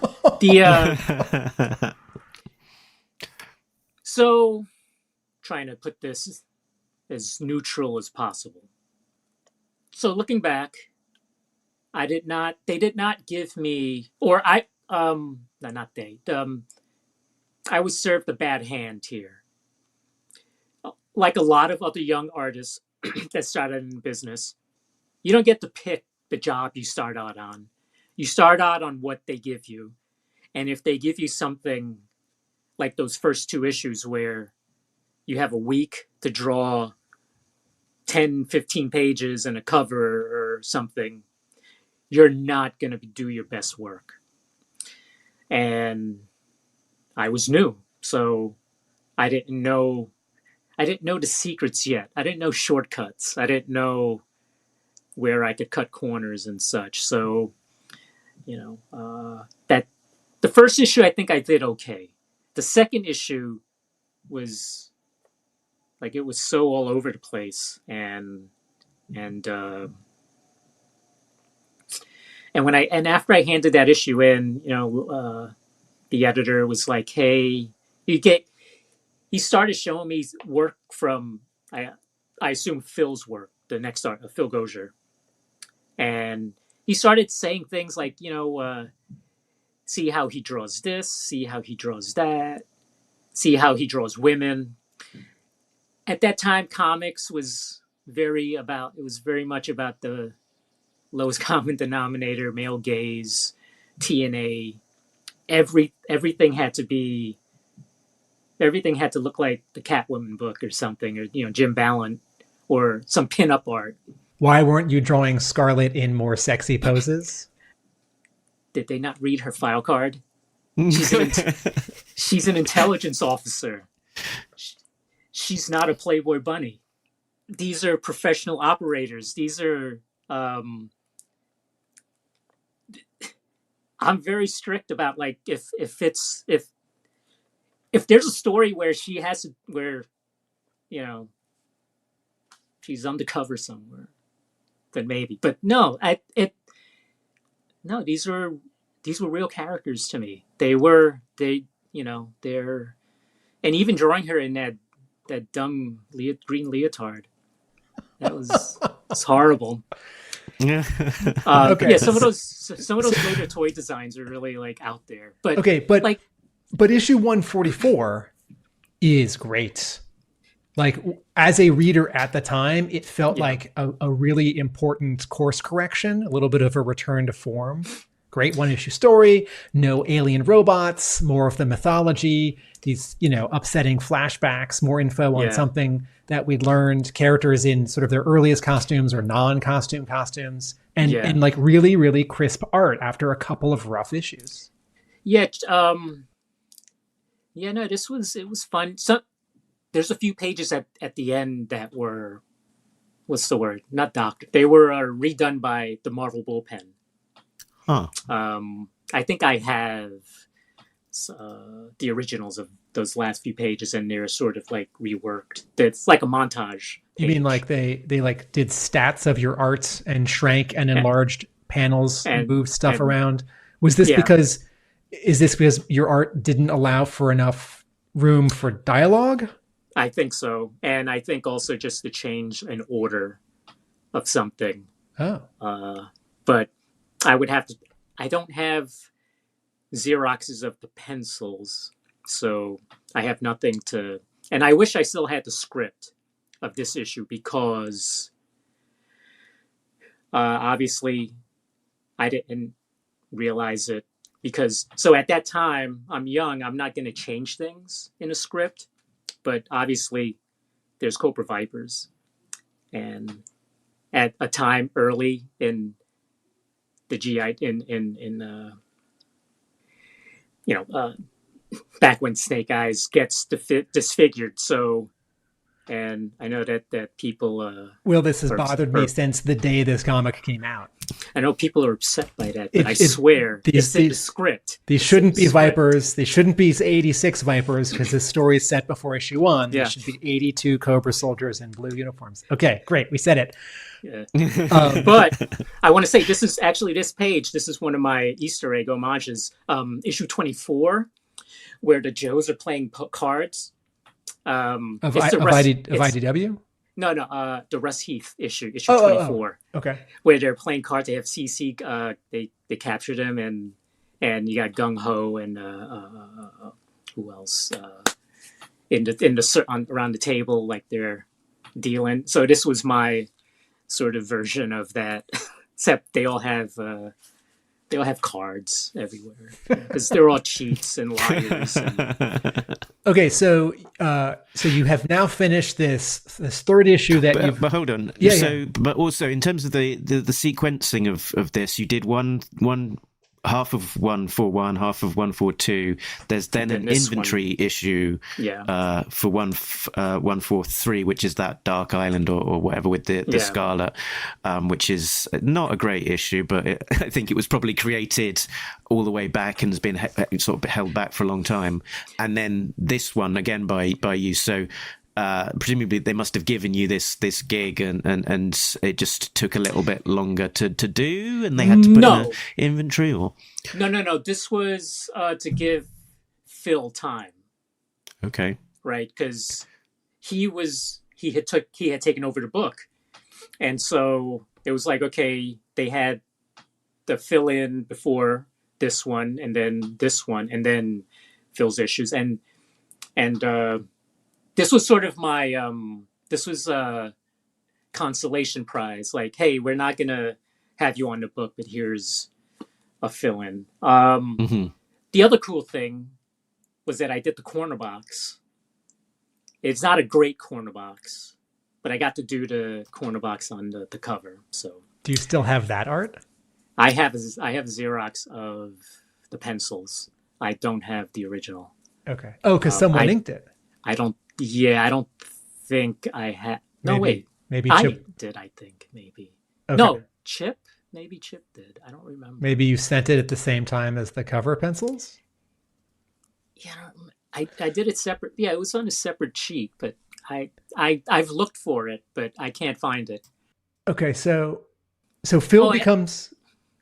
So trying to put this as neutral as possible. So looking back, they did not give me, I was served a bad hand here. Like a lot of other young artists that started in business, you don't get to pick the job you start out on. You start out on what they give you. And if they give you something like those first 2 issues where you have a week to draw 10, 15 pages and a cover or something, you're not going to do your best work. And I was new, so I didn't know the secrets yet. I didn't know shortcuts. I didn't know where I could cut corners and such. So, that the first issue, I think I did okay. The second issue was like, it was so all over the place, and after I handed that issue in, the editor was like, "Hey, he started showing me work from I assume Phil's work, the next art, Phil Gosier, and he started saying things like, see how he draws this, see how he draws that, see how he draws women." At that time, comics was very much about the lowest common denominator, male gaze, TNA. Everything had to look like the Catwoman book or something, or Jim Ballant or some pinup art. Why weren't you drawing Scarlet in more sexy poses? Did they not read her file card? She's an intelligence officer. She's not a Playboy bunny. These are professional operators. These are. I'm very strict about, like, if there's a story where she's undercover somewhere, then maybe. But no, these were real characters to me. They're, and even drawing her in that dumb green leotard, that was it's horrible. Yeah. Okay. Yeah, some of those later toy designs are really, like, out there. But Okay, but issue 144 is great. Like, as a reader at the time, it felt like a really important course correction, a little bit of a return to form. Great one-issue story, no alien robots, more of the mythology, these, upsetting flashbacks, more info on something that we'd learned, characters in sort of their earliest costumes or non-costume costumes, and like really, really crisp art after a couple of rough issues. Yeah, it was fun. So there's a few pages at the end that were, what's the word? Not doctored. They were redone by the Marvel Bullpen. Huh. I think I have the originals of those last few pages, and they're sort of like reworked. It's like a montage page. You mean like they like did stats of your art and shrank and enlarged panels and moved stuff around? Is this because your art didn't allow for enough room for dialogue? I think so. And I think also just the change in order of something. Oh. But I don't have Xeroxes of the pencils, so I have nothing to, and I wish I still had the script of this issue, because obviously I didn't realize it, because so at that time, I'm young, I'm not going to change things in a script, but obviously there's Cobra Vipers, and at a time early in the GI back when Snake Eyes gets disfigured. So, and I know that people. Well, this has bothered me since the day this comic came out. I know people are upset by that, but I swear it's in the script. These shouldn't be Vipers. They shouldn't be 86 Vipers, because this story is set before issue 1. There should be 82 Cobra soldiers in blue uniforms. Okay, great. We said it. Yeah. But I want to say, this is actually, this page, this is one of my Easter egg homages. Issue 24, where the Joes are playing cards. Of IDW? No, the Russ Heath issue 24. Okay. Where they're playing cards. They have CC, they captured him, and you got Gung Ho and who else? Around the table, like they're dealing. So this was my sort of version of that, except they all have cards everywhere, because they're all cheats and liars. Okay, so you have now finished this third issue but hold on. But also in terms of the sequencing of this, you did one half of 141, half of 142. There's then an inventory issue for 143, which is that Dark Island or whatever with the Scarlet, which is not a great issue, but I think it was probably created all the way back and has been sort of held back for a long time. And then this one again by you. So presumably they must have given you this gig and it just took a little bit longer to do, and they had to put in an inventory, or no, this was to give Phil time. Okay, right, because he had taken over the book, and so it was like, okay, they had the fill in before this one and then this one and then Phil's issues, and this was sort of my this was a consolation prize. Like, hey, we're not gonna have you on the book, but here's a fill-in. The other cool thing was that I did the corner box. It's not a great corner box, but I got to do the corner box on the cover. So, do you still have that art? I have Xerox of the pencils. I don't have the original. Okay. Oh, because someone inked it. I don't think I had. No, wait. Maybe I Chip did. I think maybe. Okay. No, Chip. Maybe Chip did. I don't remember. Maybe you sent it at the same time as the cover pencils. Yeah, I did it separate. Yeah, it was on a separate sheet, but I've looked for it, but I can't find it. Okay, so Phil becomes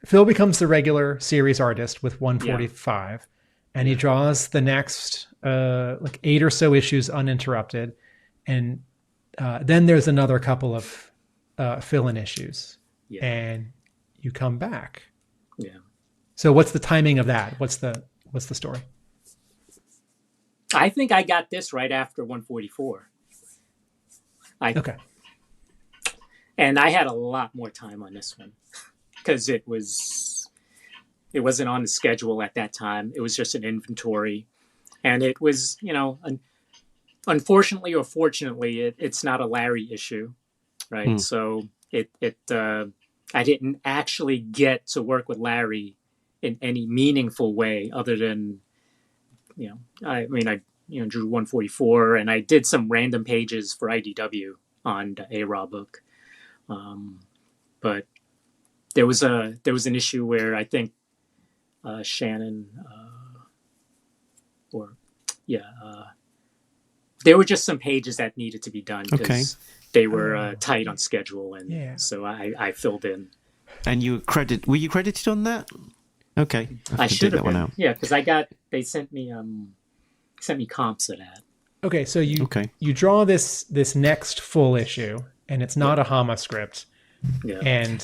the regular series artist with 145, and he draws the next like 8 or so issues uninterrupted, and then there's another couple of fill-in issues, and you come back. Yeah. So what's the timing of that? What's the story? I think I got this right after 144. Okay. And I had a lot more time on this one because it wasn't on the schedule at that time. It was just an inventory, and it was, unfortunately or fortunately, it's not a Larry issue, right? So I didn't actually get to work with Larry in any meaningful way other than, I drew 144, and I did some random pages for IDW on the ARAH book. But there was an issue where I think Shannon there were just some pages that needed to be done because they were tight on schedule, and so I filled in. And were you credited on that? Okay, I should have been. Yeah, because they sent me comps of that. Okay, so you draw this next full issue, and it's not a Hama script. Yeah. And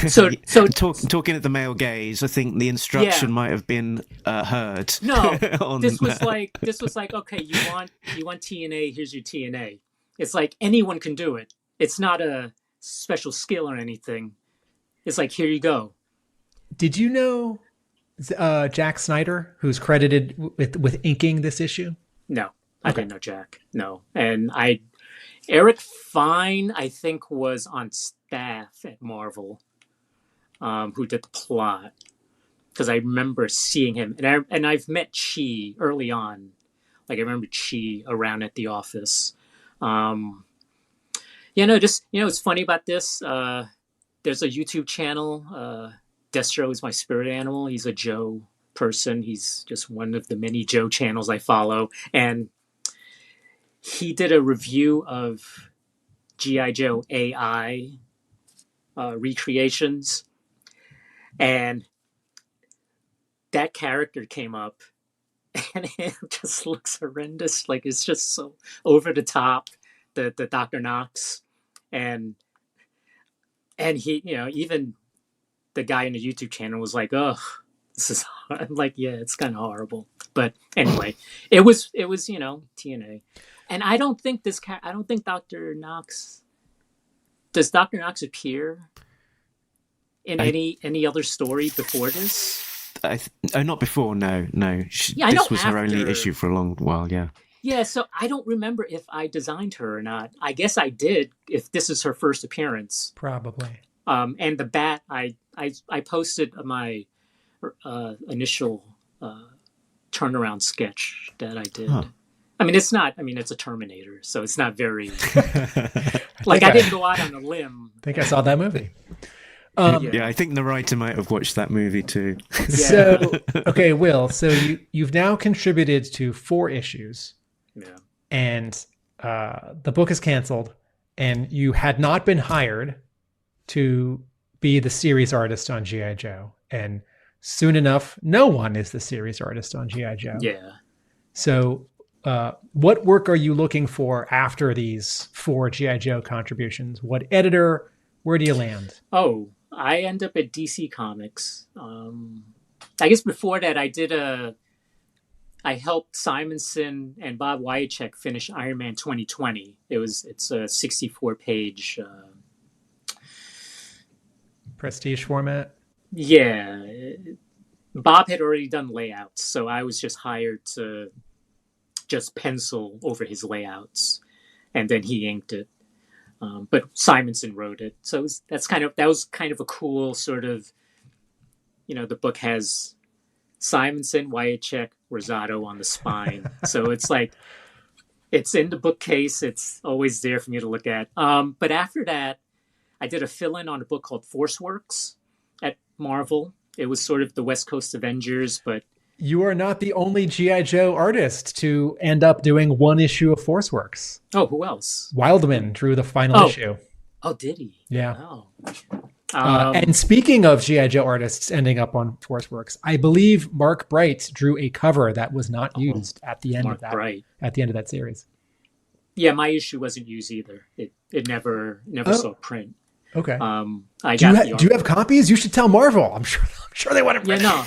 so talking at the male gaze, I think the instruction might have been heard. No, this was like, okay, you want TNA, here's your TNA. It's like anyone can do it. It's not a special skill or anything. It's like, here you go. Did you know Jack Snyder, who's credited with inking this issue? No, I didn't know Jack. No, and Eric Fine, I think, was on staff at Marvel, who did the plot, because I remember seeing him, and I've met Chi early on. Like, I remember Chi around at the office. It's funny about this. There's a YouTube channel. Destro is my spirit animal. He's a Joe person. He's just one of the many Joe channels I follow. And he did a review of G.I. Joe AI recreations. And that character came up, and it just looks horrendous. Like, it's just so over the top, the Dr. Knox. And he, even the guy in the YouTube channel was like, "Oh, this is." I'm like, "Yeah, it's kind of horrible." But anyway, it was TNA, and I don't think Dr. Knox. Does Dr. Knox appear in any other story before this? Not before. No. I know this was her only issue for a long while. Yeah. Yeah, so I don't remember if I designed her or not. I guess I did. If this is her first appearance, probably. And the bat, I posted my initial turnaround sketch that I did. Huh. I mean, it's not. I mean, it's a Terminator, so it's not very. Like I didn't go out on a limb. I think I saw that movie. Yeah, I think the writer might have watched that movie too. So, okay, Will. So you've now contributed to 4 issues. Yeah. And the book is canceled, and you had not been hired to be the series artist on G.I. Joe. And soon enough, no one is the series artist on G.I. Joe. Yeah. So what work are you looking for after these 4 G.I. Joe contributions? What editor? Where do you land? Oh, I end up at DC Comics. I guess before that, I helped Simonson and Bob Wyachek finish Iron Man 2020. It's a 64-page Prestige format? Yeah. Bob had already done layouts, so I was just hired to just pencil over his layouts, and then he inked it. But Simonson wrote it, so that was kind of a cool sort of, the book has Simonson, Wyachek, Rosado on the spine, so it's like it's in the bookcase. It's always there for me to look at. But after that, I did a fill-in on a book called Force Works at Marvel. It was sort of the West Coast Avengers, but you are not the only G.I. Joe artist to end up doing 1 issue of Force Works. Oh, who else? Wildman drew the final issue. Oh, did he? Yeah. Oh. And speaking of G.I. Joe artists ending up on Force Works, I believe Mark Bright drew a cover that was not used at the end of that. Bright. At the end of that series. Yeah, my issue wasn't used either. It never saw print. Okay. Do you have copies? You should tell Marvel. I'm sure they want to print. Yeah,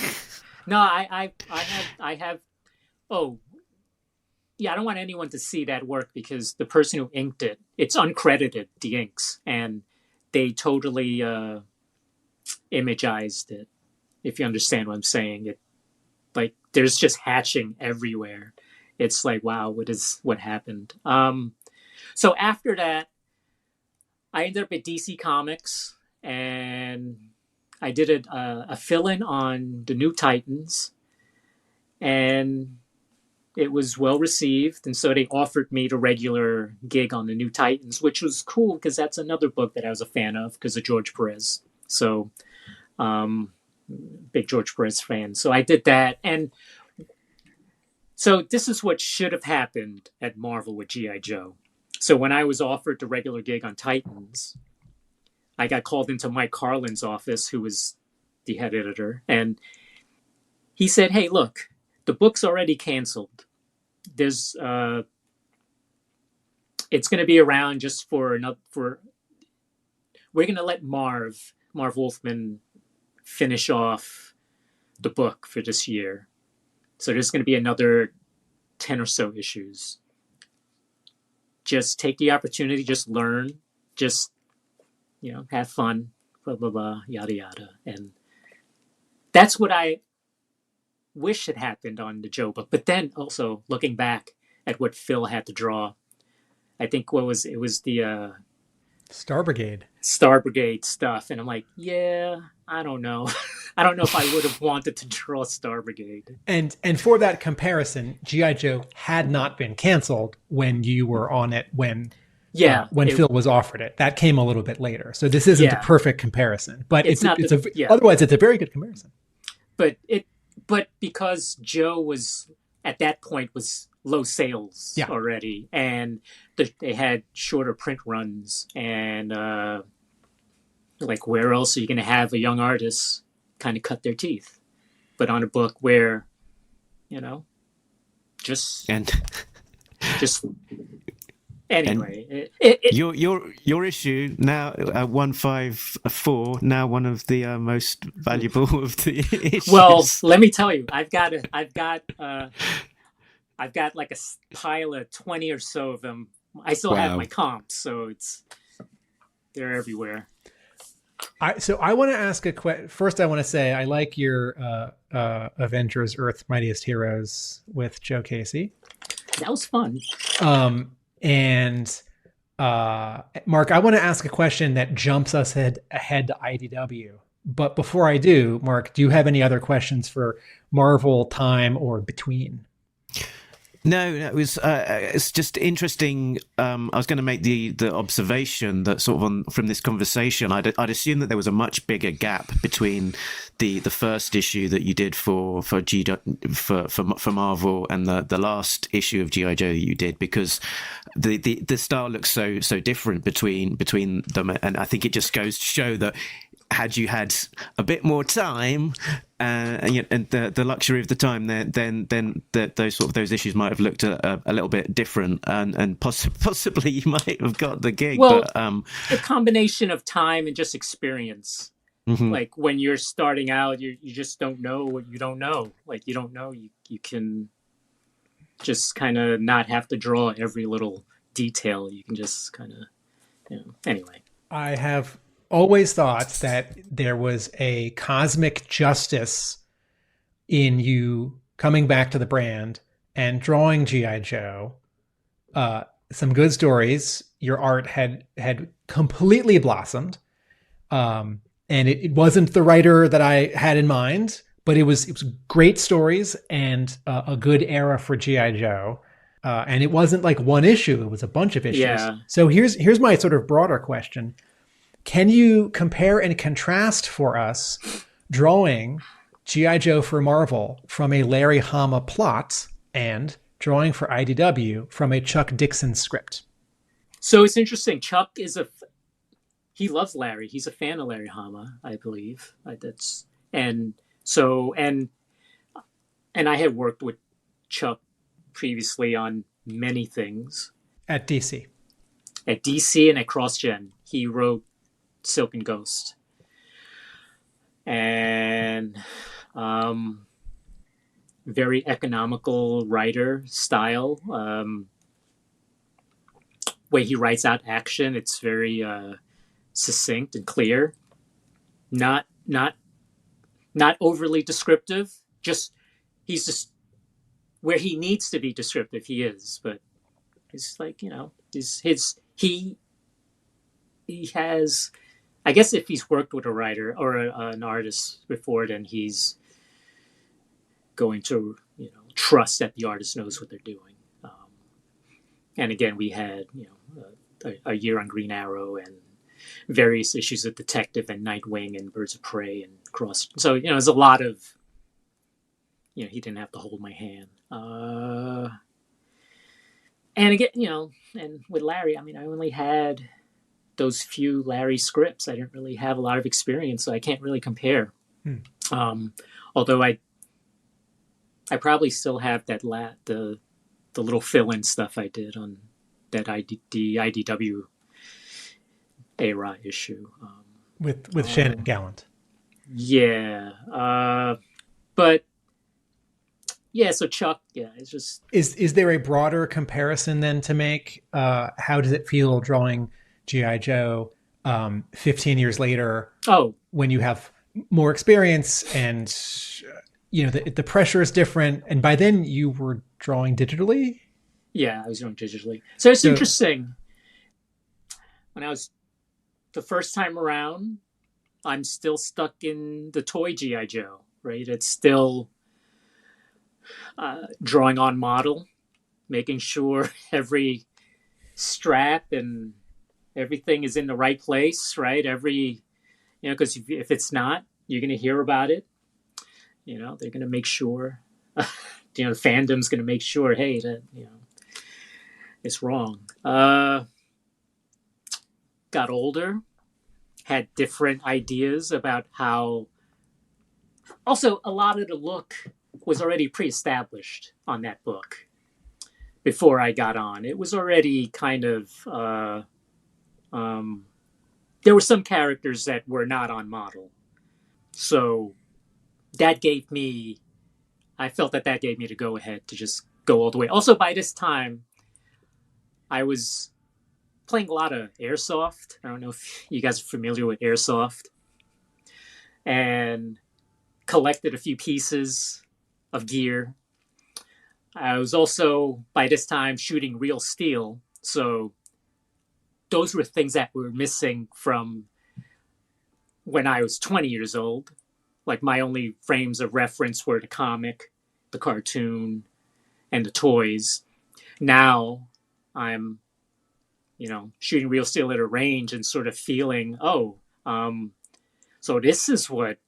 no, I have. Oh, yeah. I don't want anyone to see that work because the person who inked it's uncredited, the inks, and they totally imagized it. If you understand what I'm saying, like there's just hatching everywhere. It's like, wow, what happened? So after that, I ended up at DC Comics, and I did a fill-in on the New Titans, and it was well received. And so they offered me the regular gig on the New Titans, which was cool because that's another book that I was a fan of because of George Perez. So, big George Perez fan. So I did that. And so this is what should have happened at Marvel with G.I. Joe. So when I was offered the regular gig on Titans, I got called into Mike Carlin's office, who was the head editor, and he said, "Hey, look, the book's already canceled. It's going to be around just we're going to let Marv Wolfman finish off the book for this year. So there's going to be another 10 or so issues. Just take the opportunity, just learn, just, have fun, blah, blah, blah, yada, yada." And that's what I wish had happened on the Joe book. But then also looking back at what Phil had to draw, I think it was the Star Brigade stuff. And I'm like, yeah, I don't know. I don't know if I would have wanted to draw Star Brigade. And for that comparison, G.I. Joe had not been canceled when you were on it when Phil was offered it. That came a little bit later. So this isn't a perfect comparison, but otherwise it's a very good comparison. But because Joe was at that point was low sales already, and they had shorter print runs, and like where else are you going to have a young artist kind of cut their teeth? But on a book where, just anyway. Your issue now 154, now one of the most valuable of the issues. Well, let me tell you, I've got like a pile of 20 or so of them. I still have my comps, so they're everywhere. So I want to ask a question. First, I want to say I like your Avengers Earths Mightiest Heroes with Joe Casey. That was fun. And Mark, I want to ask a question that jumps us ahead to IDW. But before I do, Mark, do you have any other questions for Marvel, Time, or Between? No, it's just interesting. I was going to make the observation that sort of from this conversation, I'd assume that there was a much bigger gap between the first issue that you did for Marvel and the last issue of G.I Joe that you did, because the style looks so different between them, and I think it just goes to show that had you had a bit more time and the luxury of the time, then those issues might have looked a little bit different, and possibly you might have got the gig. Well, but, a combination of time and just experience. mm-hmm. Like when you're starting out, you just don't know what you don't know. Like you don't know, you can just kind of not have to draw every little detail. You can just kind of, anyway. I have always thought that there was a cosmic justice in you coming back to the brand and drawing G.I. Joe. Some good stories. Your art had completely blossomed. And it wasn't the writer that I had in mind, but it was great stories and a good era for G.I. Joe. And it wasn't like one issue, it was a bunch of issues. Yeah. So here's my sort of broader question. Can you compare and contrast for us drawing G.I. Joe for Marvel from a Larry Hama plot and drawing for IDW from a Chuck Dixon script? So it's interesting. Chuck he loves Larry. He's a fan of Larry Hama, I believe. And I had worked with Chuck previously on many things. At DC. At DC and at CrossGen. He wrote Silken Ghost. And very economical writer style. Way he writes out action, it's very succinct and clear. Not overly descriptive. He's just where he needs to be descriptive, he is. But it's like, he has, I guess if he's worked with a writer or an artist before, then he's going to, trust that the artist knows what they're doing. And again, we had, a year on Green Arrow and various issues of Detective and Nightwing and Birds of Prey and Cross. So, there's a lot of, he didn't have to hold my hand. And again, and with Larry, I only had those few Larry scripts. I didn't really have a lot of experience, so I can't really compare. Although I probably still have that the little fill-in stuff I did on that the IDW ARAH issue With Shannon Gallant. Yeah, but yeah. So Chuck, it's just is there a broader comparison then to make? How does it feel drawing G.I. Joe 15 years later? Oh, when you have more experience and the pressure is different, and by then you were drawing digitally. Yeah, I was drawing digitally. So it's interesting. When I was the first time around, I'm still stuck in the toy G.I. Joe, right? It's still drawing on model, making sure every strap and everything is in the right place, right? Because if it's not, you're going to hear about it. They're going to make sure, the fandom's going to make sure, hey, that, it's wrong. Got older, had different ideas about how. Also, a lot of the look was already pre-established on that book before I got on. It was already kind of. There were some characters that were not on model, so that gave me. I felt that gave me the go ahead to just go all the way. Also, by this time, I was playing a lot of Airsoft. I don't know if you guys are familiar with Airsoft. And collected a few pieces of gear. I was also, by this time, shooting real steel. So those were things that were missing from when I was 20 years old. Like my only frames of reference were the comic, the cartoon, and the toys. Now I'm, shooting real steel at a range and sort of feeling, so this is what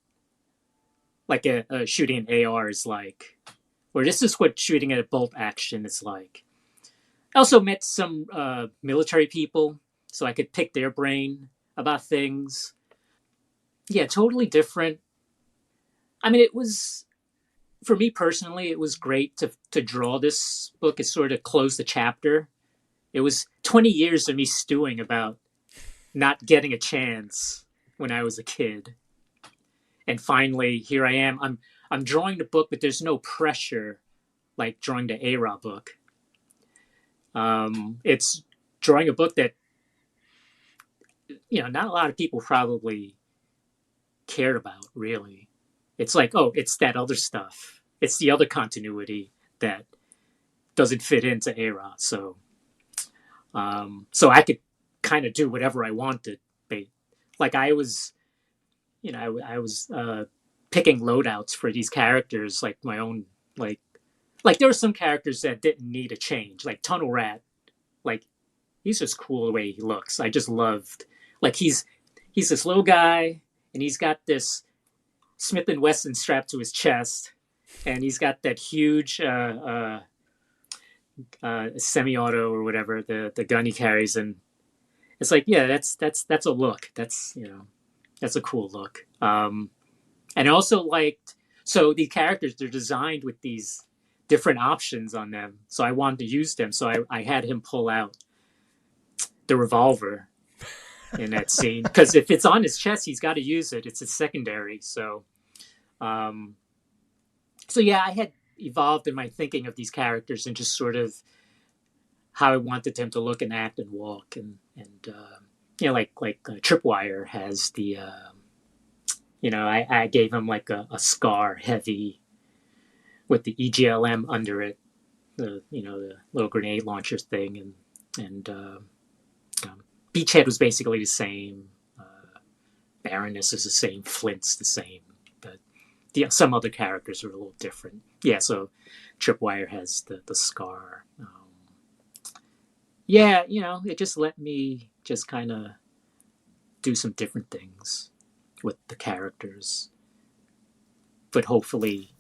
like a shooting an AR is like, or this is what shooting at a bolt action is like. I also met some military people, so I could pick their brain about things. Yeah, totally different. I mean, it was, for me personally, it was great to draw this book and sort of close the chapter. It was 20 years of me stewing about not getting a chance when I was a kid. And finally, here I am. I'm drawing the book, but there's no pressure like drawing the ARAH book. It's drawing a book that, not a lot of people probably cared about, really. It's like, it's that other stuff. It's the other continuity that doesn't fit into ARAH. So I could kind of do whatever I wanted. Like I was, I was picking loadouts for these characters, like my own, like there were some characters that didn't need a change, like Tunnel Rat. Like he's just cool the way he looks. I just loved, like he's this little guy, and he's got this Smith & Wesson strapped to his chest, and he's got that huge semi-auto or whatever, the gun he carries, and it's like, yeah, that's a look. That's that's a cool look. And I also liked, so the characters, they're designed with these different options on them, so I wanted to use them. So I had him pull out the revolver in that scene, because if it's on his chest, he's got to use it. It's a secondary. So yeah, I had evolved in my thinking of these characters and just sort of how I wanted them to look and act and walk, and like Tripwire has the I gave him like a Scar heavy with the EGLM under it, the little grenade launcher thing, and Beachhead was basically the same. Baroness is the same. Flint's the same. But some other characters are a little different. Yeah, so Tripwire has the Scar. It just let me just kind of do some different things with the characters, but hopefully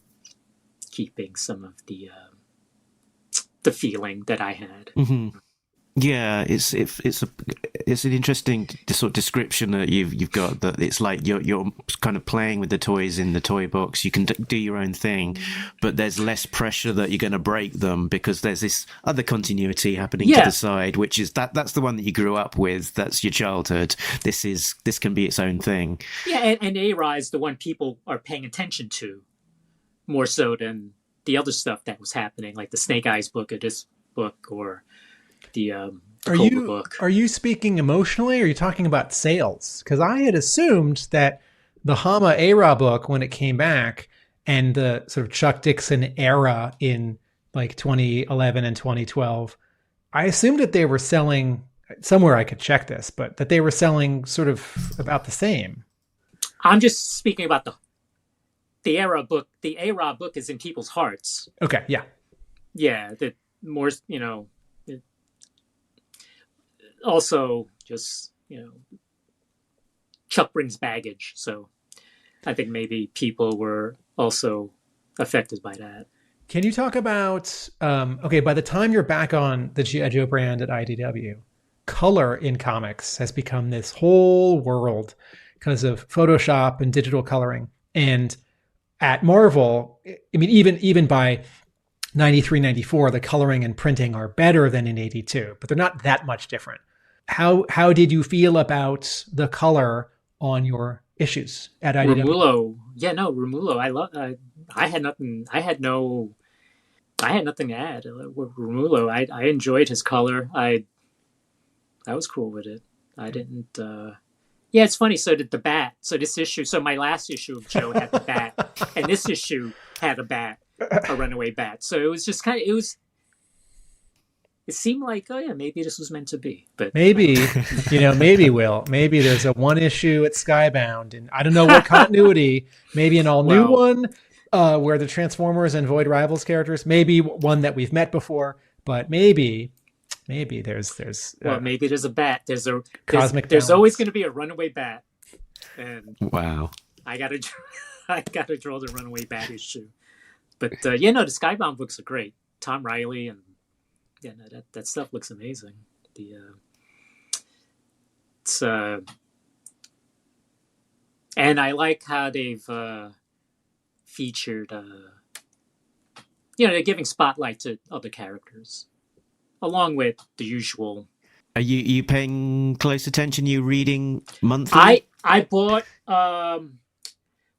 keeping some of the feeling that I had. Mm-hmm. Yeah, it's an interesting sort of description that you've got, that it's like you're kind of playing with the toys in the toy box. You can do your own thing, but there's less pressure that you're going to break them, because there's this other continuity happening to the side, which is that's the one that you grew up with. That's your childhood. This can be its own thing. Yeah, and ARAH is the one people are paying attention to more so than the other stuff that was happening, like the Snake Eyes book or this book, or the Cobra book. Are you speaking emotionally, or are you talking about sales? Because I had assumed that the Hama ARAH book, when it came back, and the sort of Chuck Dixon era in like 2011 and 2012, I assumed that they were selling, somewhere I could check this, but that they were selling sort of about the same. I'm just speaking about the ARAH book. The ARAH book is in people's hearts. Okay, yeah. Yeah, that more, also just, Chuck brings baggage. So I think maybe people were also affected by that. Can you talk about, by the time you're back on the G.I Joe brand at IDW, color in comics has become this whole world because of Photoshop and digital coloring. And at Marvel, I mean, even by 93, 94, the coloring and printing are better than in 82, but they're not that much different. How did you feel about the color on your issues at IDW? Romulo. I had nothing to add. Romulo, I enjoyed his color. I was cool with it. I didn't. It's funny. So did the bat. So this issue. So my last issue of Joe had the bat, and this issue had a bat, a runaway bat. So it was just kind of. it seemed like, oh yeah, maybe this was meant to be. But Maybe, maybe maybe there's a one issue at Skybound, and I don't know what continuity. Maybe an all new one where the Transformers and Void Rivals characters. Maybe one that we've met before, but maybe there's maybe there's a bat. There's cosmic. There's always going to be a runaway bat, and wow, I gotta draw the runaway bat issue. But the Skybound books are great. Tom Riley and that stuff looks amazing. And I like how they've featured. They're giving spotlight to other characters, along with the usual. Are you paying close attention? You reading monthly? I bought. I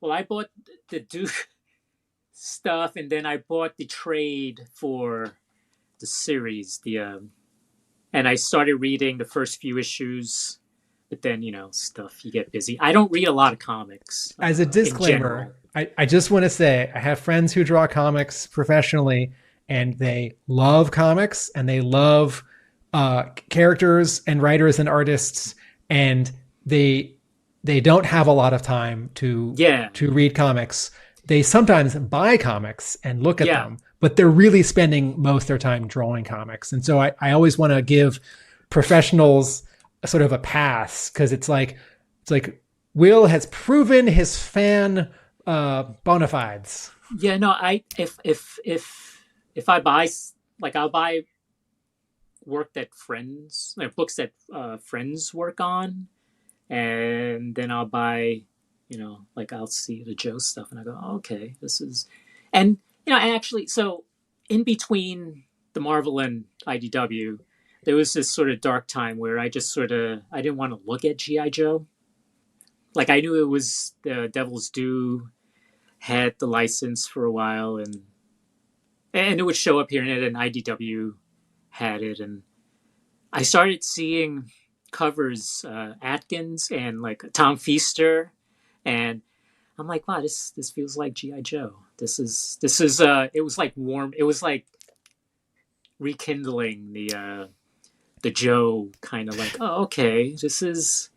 bought the Duke stuff, and then I bought the trade for the series. And I started reading the first few issues, but then stuff, you get busy. I don't read a lot of comics. As a disclaimer, I just want to say I have friends who draw comics professionally, and they love comics and they love characters and writers and artists, and they don't have a lot of time to read comics. They sometimes buy comics and look at them, but they're really spending most of their time drawing comics. And so I always want to give professionals sort of a pass, because it's like Will has proven his fan bona fides. Yeah, no, if I buy, I'll buy work that books that friends work on, and then I'll buy, I'll see the Joe stuff and I go, oh, okay, this is, and actually, so in between the Marvel and IDW, there was this sort of dark time where I just I didn't want to look at G.I. Joe. Like, I knew it was the Devil's Due had the license for a while, and it would show up here, and IDW had it, and I started seeing covers, Atkins and like Tom Feaster, and I'm like, wow, this feels like G.I. Joe. This is it was like warm. It was like rekindling the Joe kind of like, oh, okay, this is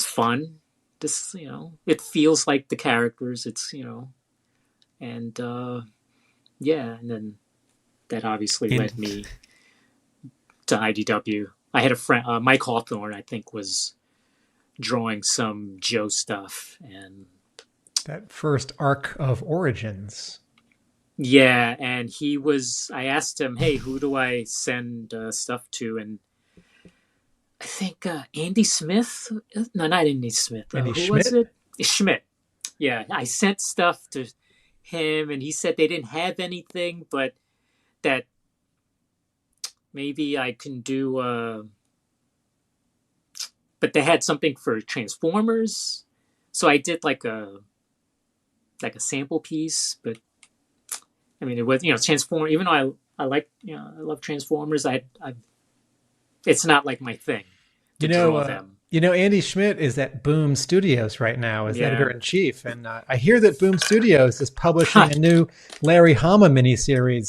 fun. This, it feels like the characters. It's, and and then that obviously led me to IDW. I had a friend, Mike Hawthorne, I think, was drawing some Joe stuff, and that first arc of Origins. Yeah, and I asked him, hey, who do I send stuff to? And I think Andy Smith. No, not Andy Smith. Who Schmidt? was it? Schmidt. Yeah, I sent stuff to him, and he said they didn't have anything, but that maybe I can do. But they had something for Transformers, so I did like a sample piece. But I mean, it was Transform. Even though I like I love Transformers, I it's not like my thing to draw them. Andy Schmidt is at Boom Studios right now as editor-in-chief, and I hear that Boom Studios is publishing a new Larry Hama miniseries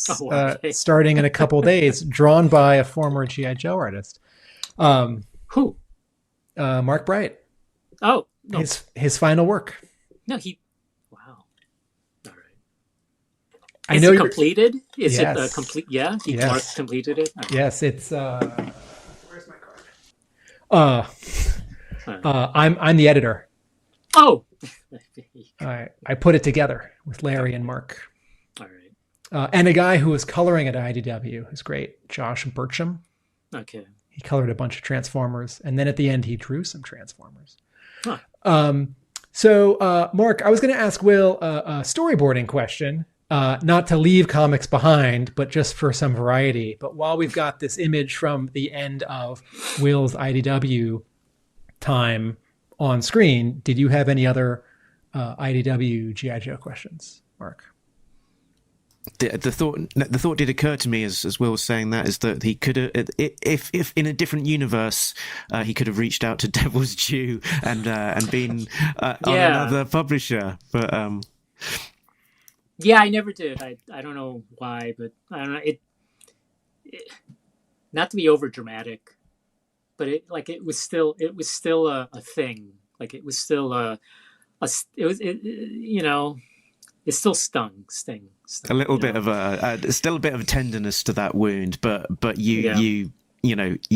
starting in a couple days, drawn by a former G.I. Joe artist. Who? Mark Bright. Oh, no. His final work. No, wow. All right. I Is know it completed? Is yes. it complete? Yeah, Yes. Mark completed it. Okay. Yes, it's. Where's my card? I'm the editor. Oh. I put it together with Larry and Mark. All right. And a guy who was coloring at IDW who's great, Josh Burcham. Okay. He colored a bunch of Transformers, and then at the end he drew some Transformers. Huh. So, Mark, I was going to ask Will a storyboarding question, not to leave comics behind, but just for some variety. But while we've got this image from the end of Will's IDW time on screen, did you have any other IDW G.I. Joe questions, Mark? The thought did occur to me as Will was saying that, is that he could have, if in a different universe, he could have reached out to Devil's Due and been on another publisher, but yeah, I never did. I don't know why, but I don't know not to be over dramatic, but it was still a thing. Like it was still it still stung. A little bit of still a bit of tenderness to that wound, but you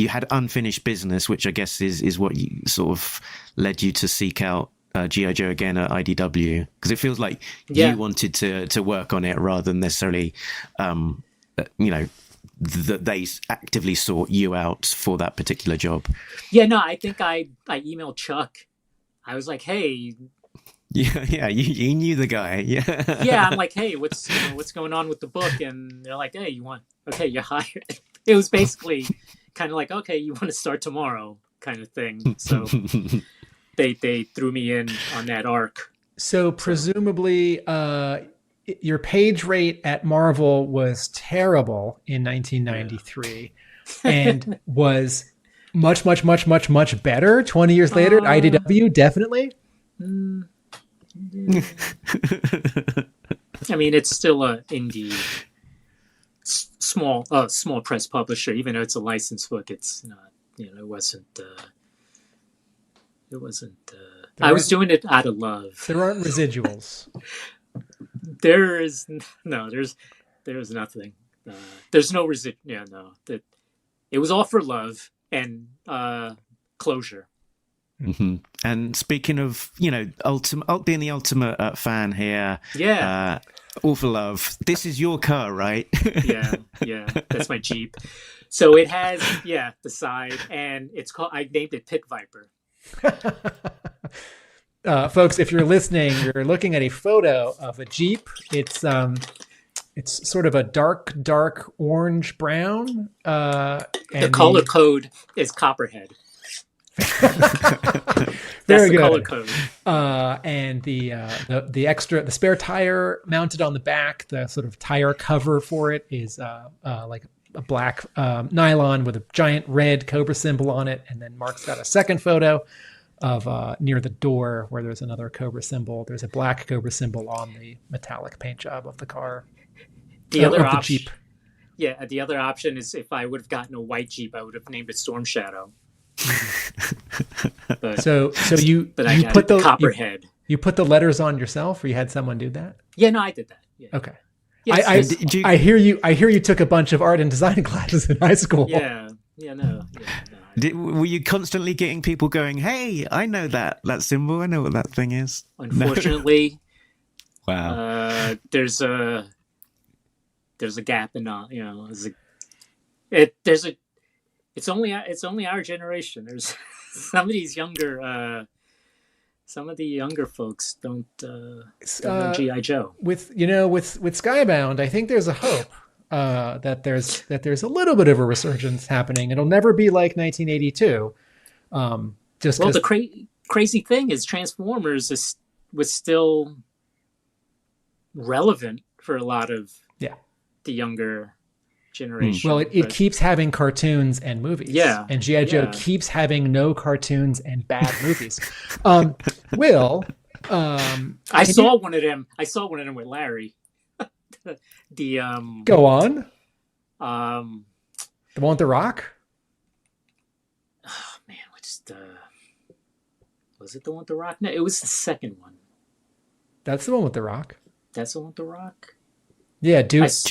had unfinished business, which I guess is what you sort of led you to seek out G.I. Joe again at IDW, because it feels like you wanted to work on it rather than necessarily, that they actively sought you out for that particular job. Yeah, no, I think I emailed Chuck. I was like, hey. Yeah, you knew the guy. Yeah. Yeah, I'm like, hey, what's going on with the book? And they're like, hey, you're hired. It was basically kind of like, okay, you want to start tomorrow kind of thing. So they threw me in on that arc. So presumably, your page rate at Marvel was terrible in 1993, and was much better 20 years later at IDW. Definitely. I mean, it's still a indie, small press publisher. Even though it's a licensed book, it's not. It wasn't. I was doing it out of love. There aren't residuals. There's nothing. There's no residual. Yeah, no. It was all for love and closure. Mm-hmm. And speaking of, being the ultimate fan here, all for love. This is your car, right? yeah, that's my Jeep. So it has the side, and it's called. I named it Pit Viper. Folks, if you're listening, you're looking at a photo of a Jeep. It's sort of a dark orange brown. The color code is Copperhead. Very good. Color code. And the spare tire mounted on the back, the sort of tire cover for it is like a black nylon with a giant red cobra symbol on it. And then Mark's got a second photo of near the door where there's another cobra symbol. There's a black cobra symbol on the metallic paint job of the car. The other option, Jeep. Yeah, the other option is if I would have gotten a white Jeep, I would have named it Storm Shadow. But you put the Copperhead. You put the letters on yourself, or you had someone do that? Yeah, no, I did that. Yeah. Okay. Yes, I hear you took a bunch of art and design classes in high school. Yeah. Were you constantly getting people going, "Hey, I know that symbol. I know what that thing is." Unfortunately, no. Wow. There's a gap in It's only our generation. There's some of these younger, some of the younger folks don't know G.I. Joe. With Skybound, I think there's a hope that there's a little bit of a resurgence happening. It'll never be like 1982. The crazy thing is Transformers was still relevant for a lot of the younger generation. Well, it keeps having cartoons and movies. Yeah. And G.I. Joe keeps having no cartoons and bad movies. Will, I saw one of them with Larry. Go on. The one with The Rock? Oh man, was it the one with The Rock? No, it was the second one. That's the one with The Rock. That's the one with The Rock? Yeah, dude. It was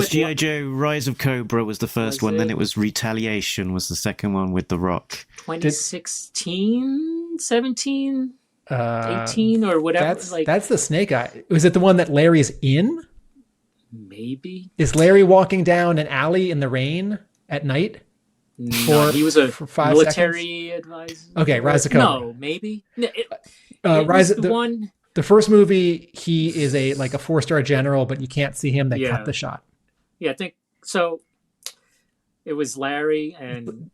G.I. Joe Rise of Cobra was the first one, then it was Retaliation was the second one with The Rock. 2016, 17, 18 or whatever. That's the Snake Eye. Was it the one that Larry's in? Maybe. Is Larry walking down an alley in the rain at night? No, he was a military advisor. Okay, Rise of Cobra. No, maybe. One. The first movie, he is a 4-star general, but you can't see him. They cut the shot. Yeah, I think so. It was Larry and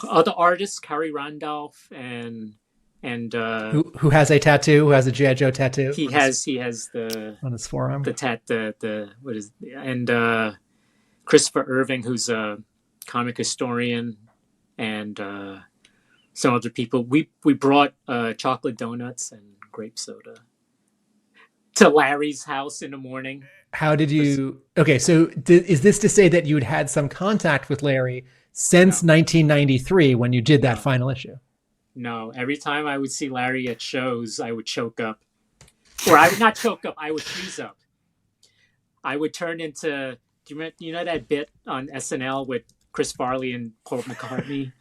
other artists, Carrie Randolph and who has a tattoo? Who has a G.I. Joe tattoo? He has the on his forearm. And Christopher Irving, who's a comic historian, and some other people. We brought chocolate donuts and grape soda to Larry's house in the morning. how did you? Okay, so is this to say that you'd had some contact with Larry since 1993 when you did that final issue? No, every time I would see Larry at shows, I would choke up. Or I would not choke up, I would freeze up. I would turn into, you know that bit on SNL with Chris Farley and Paul McCartney?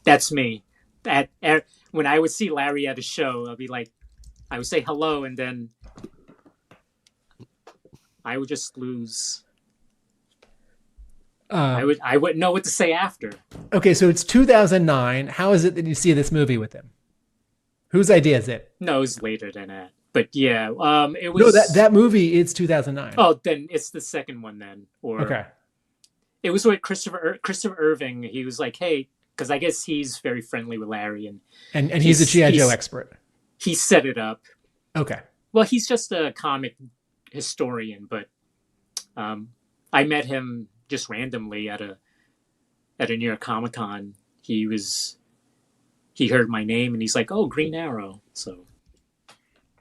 That's me. When I would see Larry at a show, I'd be like, I would say hello, and then I would just lose. I wouldn't know what to say after. Okay, so it's 2009. How is it that you see this movie with him? Whose idea is it? No, it was later than that. But yeah, it was. No, that movie is 2009. Oh, then it's the second one then. Or okay. It was with Christopher Irving. He was like, hey, because I guess he's very friendly with Larry. And he's a G.I. Joe expert. He set it up. Okay. Well, he's just a comic historian, but I met him just randomly at a New York Comic Con. He heard my name and he's like, "Oh, Green Arrow." So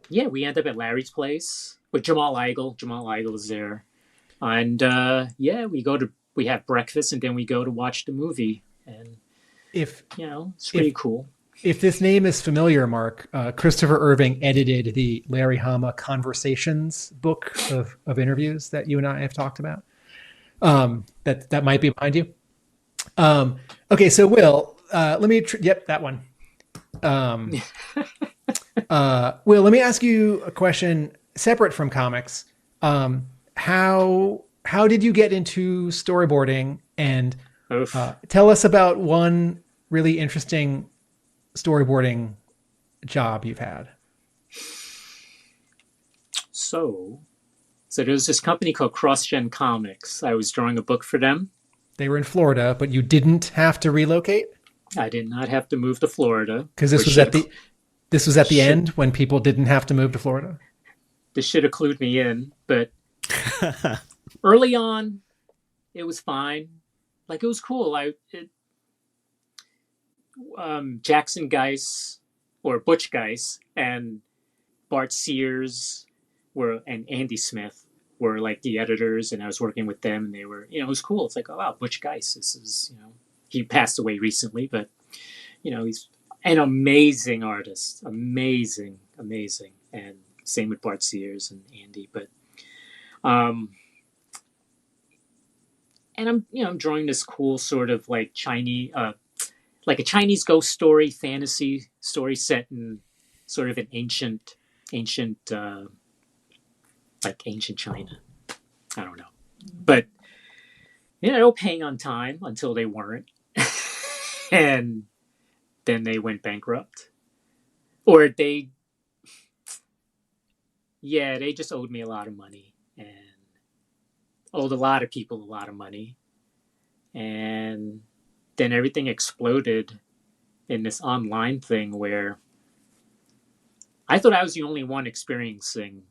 yeah, we end up at Larry's place with Jamal Igle. Jamal Igle is there, and yeah, we have breakfast and then we go to watch the movie. And it's pretty cool. If this name is familiar, Mark, Christopher Irving edited the Larry Hama Conversations book of interviews that you and I have talked about. That might be behind you. Okay, so Will, let me. That one. Will, let me ask you a question separate from comics. How did you get into storyboarding? And tell us about one really interesting storyboarding job you've had. So there was this company called CrossGen Comics. I was drawing a book for them. They were in Florida, but you didn't have to relocate? I did not have to move to Florida. Because this was at the end when people didn't have to move to Florida? This should have clued me in, but early on, it was fine. Like, it was cool. Jackson Geis, or Butch Geis, and Bart Sears and Andy Smith were like the editors, and I was working with them, and they were, it was cool. It's like, oh wow, Butch Geis, this is, he passed away recently, but he's an amazing artist, amazing, and same with Bart Sears and Andy. But and I'm drawing this cool sort of like Chinese, like a Chinese ghost story, fantasy story set in sort of an ancient China. I don't know, but they were paying on time until they weren't, and then they went bankrupt, or they just owed me a lot of money and owed a lot of people a lot of money, and then everything exploded in this online thing where I thought I was the only one experiencing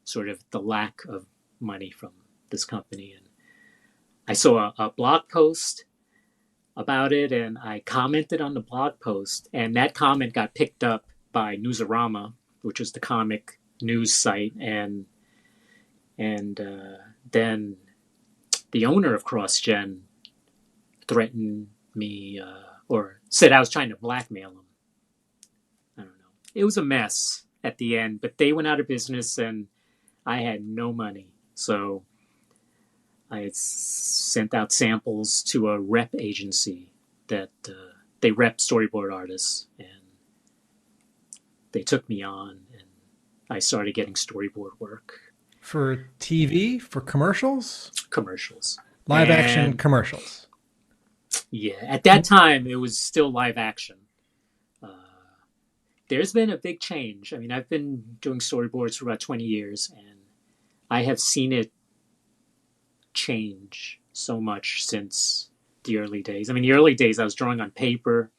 sort of the lack of money from this company. And I saw a blog post about it, and I commented on the blog post, and that comment got picked up by Newsarama, which was the comic news site, and then the owner of CrossGen threatened me or said I was trying to blackmail him. I don't know. It was a mess at the end, but they went out of business and I had no money. So I had sent out samples to a rep agency that they rep storyboard artists, and they took me on, and I started getting storyboard work. For TV? For commercials? Commercials. Live action commercials. Yeah, at that time, it was still live action. There's been a big change. I mean, I've been doing storyboards for about 20 years, and I have seen it change so much since the early days. I mean, the early days, I was drawing on paper.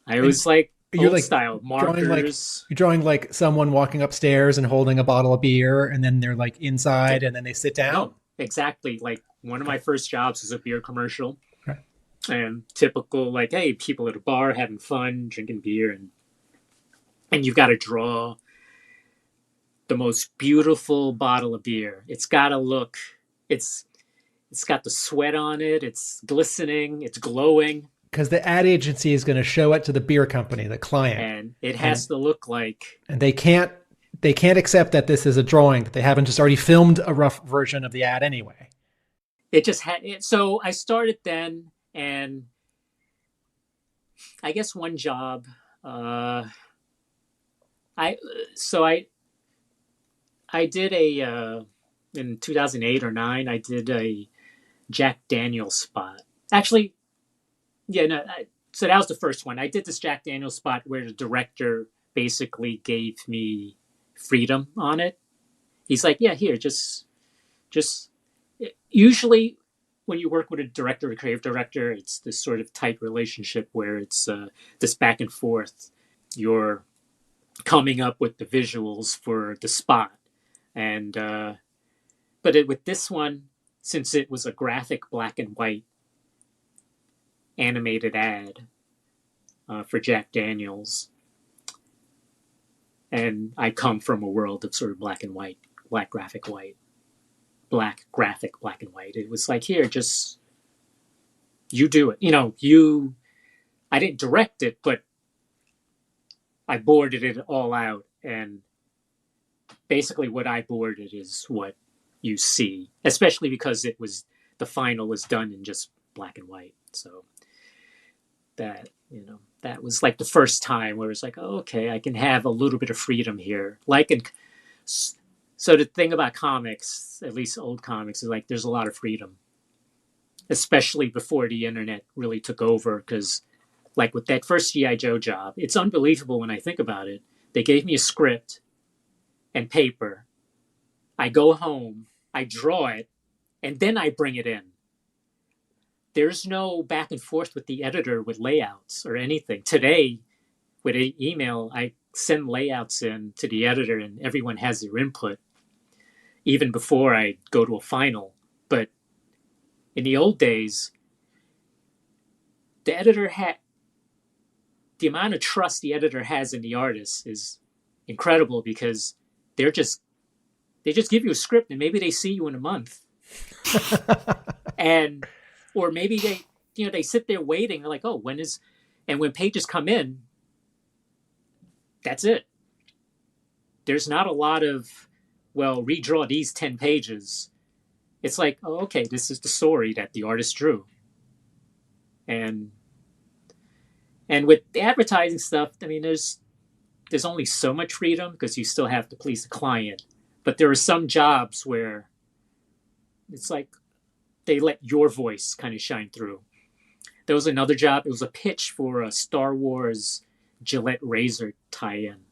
I was like old style markers. You're drawing like someone walking upstairs and holding a bottle of beer, and then they're like inside, and then they sit down. No, exactly. Like one of my first jobs was a beer commercial. Okay. And typical, like, hey, people at a bar having fun, drinking beer, and you've got to draw the most beautiful bottle of beer. It's got to look, it's got the sweat on it. It's glistening. It's glowing. Because the ad agency is going to show it to the beer company, the client. And it has to look like... And they can't accept that this is a drawing, that they haven't just already filmed a rough version of the ad anyway. It just had... So I started then, and I guess one job... I did in 2008 or 9, I did a Jack Daniels spot. Actually, yeah, no. So that was the first one. I did this Jack Daniels spot where the director basically gave me freedom on it. He's like, yeah, here, just. Usually, when you work with a director, a creative director, it's this sort of tight relationship where it's this back and forth. You're coming up with the visuals for the spot. And with this one, since it was a graphic black and white animated ad for Jack Daniels, and I come from a world of sort of black and white, black graphic black and white. It was like, here, just you do it. I didn't direct it, but I boarded it all out, and basically what I boarded is what you see, especially because the final was done in just black and white. So that was like the first time where it's like, oh, okay, I can have a little bit of freedom here. So the thing about comics, at least old comics, is like there's a lot of freedom, especially before the internet really took over. Because like with that first G.I Joe job, it's unbelievable when I think about it. They gave me a script and paper. I go home, I draw it, and then I bring it in. There's no back and forth with the editor with layouts or anything. Today, with an email, I send layouts in to the editor and everyone has their input, even before I go to a final. But in the old days, the amount of trust the editor has in the artist is incredible, because they just give you a script and maybe they see you in a month. Or maybe they sit there waiting, like, oh, and when pages come in, that's it. There's not a lot of, well, redraw these 10 pages. It's like, oh, okay, this is the story that the artist drew. And with the advertising stuff, I mean, there's only so much freedom because you still have to please the client. But there are some jobs where it's like they let your voice kind of shine through. There was another job. It was a pitch for a Star Wars Gillette razor tie-in.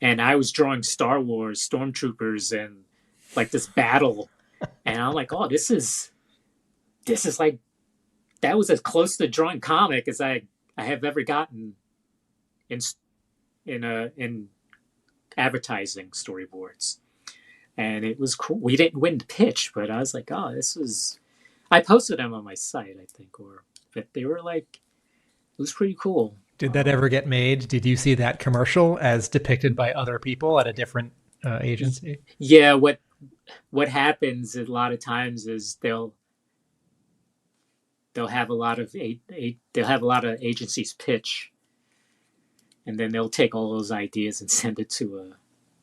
And I was drawing Star Wars stormtroopers and like this battle. And I'm like, oh, this is like, that was as close to drawing comic as I have ever gotten in advertising storyboards. And it was cool. We didn't win the pitch, but I was like, oh, I posted them on my site, I think, but they were like, it was pretty cool. Did that ever get made? Did you see that commercial as depicted by other people at a different agency? Yeah. What happens a lot of times is they'll have a lot of agencies pitch, and then they'll take all those ideas and send it to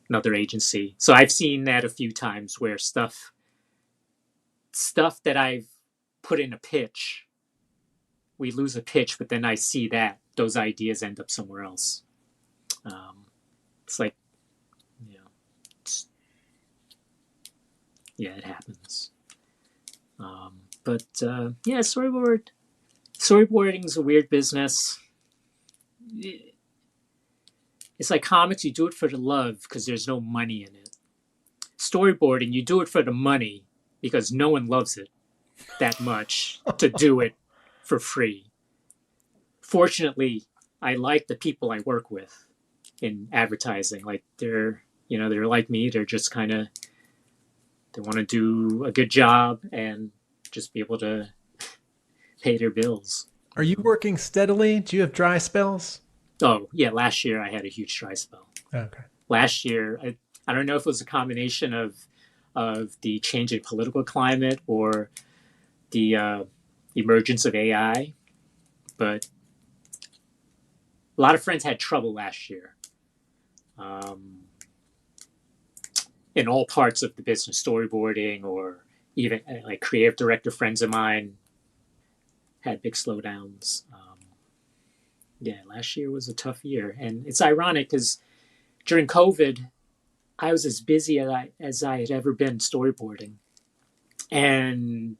another agency. So I've seen that a few times where stuff that I've put in a pitch, we lose a pitch, but then I see that those ideas end up somewhere else. It's like, it happens. Storyboarding is a weird business. It's like comics, you do it for the love because there's no money in it. Storyboarding, you do it for the money because no one loves it that much to do it for free. Fortunately, I like the people I work with in advertising. Like they're like me. They're just kind of, they want to do a good job and just be able to pay their bills. Are you working steadily? Do you have dry spells? Oh, yeah. Last year I had a huge dry spell. Okay. Last year, I don't know if it was a combination of the changing political climate or the emergence of AI, but a lot of friends had trouble last year. In all parts of the business, storyboarding or even like creative director friends of mine had big slowdowns. Yeah, last year was a tough year. And it's ironic because during COVID, I was as busy as I had ever been storyboarding. And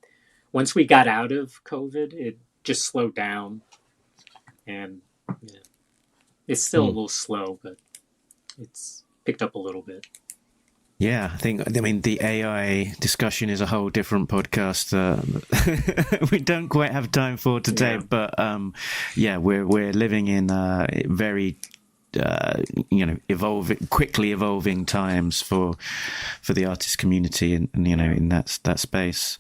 once we got out of COVID, it just slowed down. And yeah, it's still a little slow, but it's picked up a little bit. Yeah, I mean, the AI discussion is a whole different podcast we don't quite have time for today. Yeah. But yeah, we're living in very quickly evolving times for the artist community, and in that space.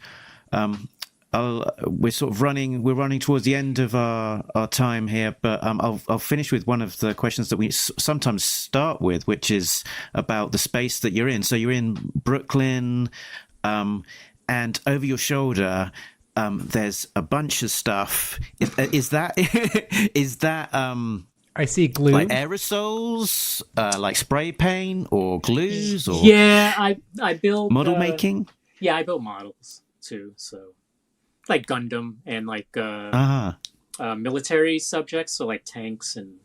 We're sort of running towards the end of our time here, but I'll finish with one of the questions that we sometimes start with, which is about the space that you're in. So you're in Brooklyn, and over your shoulder, there's a bunch of stuff. Is that I see glue, like aerosols, like spray paint or glues, or I build model making. Yeah, I build models too. So. Like Gundam and like military subjects, so like tanks and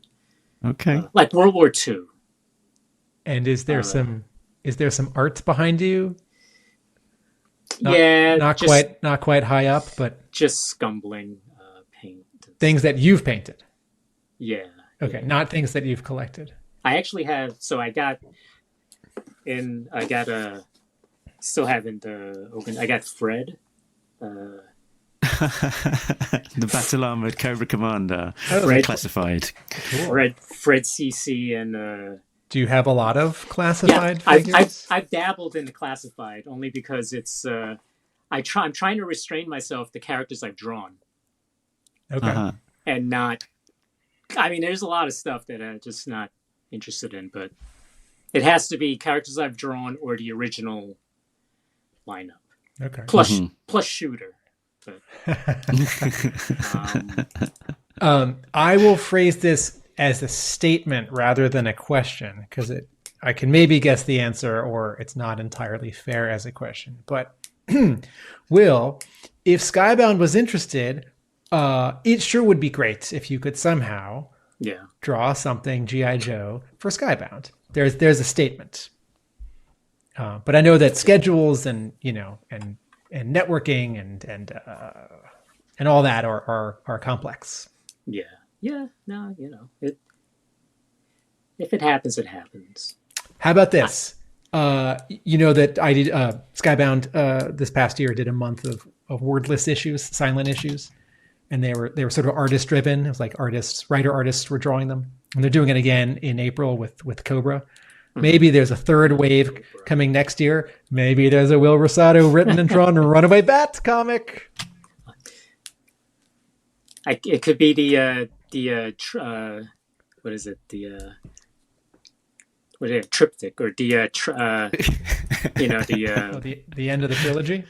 like World War II. And is there some art behind you? Not quite high up, but just scumbling paint. Things that you've painted. Yeah. Okay, not things that you've collected. I actually have. So I got Fred. The battle armored Cobra Commander, classified. Cool. Fred CC and. Do you have a lot of classified figures? I've dabbled in the classified only because it's. I'm trying to restrain myself the characters I've drawn. Okay. And not. I mean, there's a lot of stuff that I'm just not interested in, but it has to be characters I've drawn or the original lineup. Okay. Plus shooter. But, I will phrase this as a statement rather than a question, because I can maybe guess the answer, or it's not entirely fair as a question. But Will, if Skybound was interested, it sure would be great if you could somehow draw something G.I. Joe for Skybound. There's a statement, but I know that schedules and networking and all that are complex. Yeah. No, if it happens, it happens. How about this? That I did Skybound this past year did a month of wordless issues, silent issues, and they were sort of artist driven. It was like writer artists were drawing them, and they're doing it again in April with Cobra. Maybe there's a third wave coming next year. Maybe there's a Will Rosado written and drawn Runaway Bat comic. It could be the what is it? What is it? Triptych or the the end of the trilogy.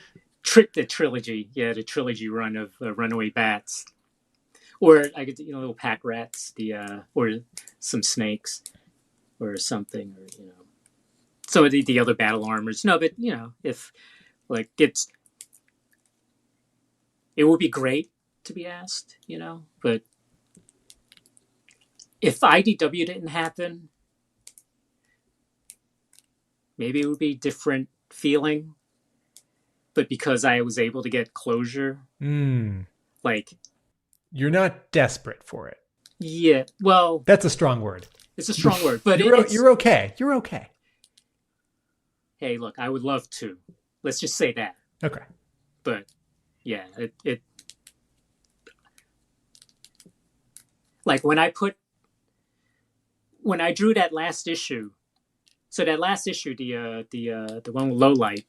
The trilogy, the trilogy run of Runaway Bats, or I could little pack rats, or some snakes. Or something, or some of the other battle armors. No, but if like it would be great to be asked, But if IDW didn't happen, maybe it would be a different feeling. But because I was able to get closure, like you're not desperate for it. Yeah, well, that's a strong word. It's a strong word, but you're okay. You're okay. Hey, look, I would love to. Let's just say that. Okay. But yeah, it like when I drew that last issue. So that last issue, the one with Low Light,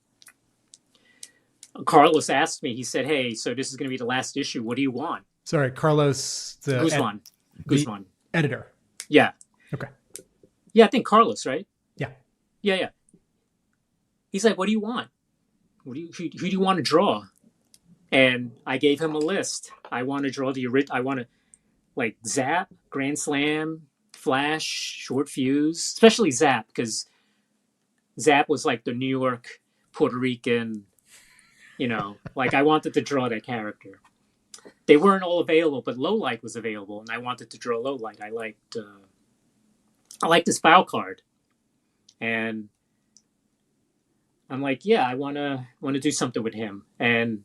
Carlos asked me. He said, "Hey, so this is going to be the last issue. What do you want?" Sorry, Carlos, Guzman, editor. Yeah. Okay. Yeah, I think Carlos, right? Yeah. Yeah. he's like, what do you want? Who do you want to draw? And I gave him a list. I want to draw I want to like Zap, Grand Slam, Flash, Short Fuse, especially Zap, because Zap was like the New York, Puerto Rican, like I wanted to draw that character. They weren't all available, but Lowlight was available, and I wanted to draw Lowlight. I liked his foul card, and I'm like, yeah, I want to do something with him. And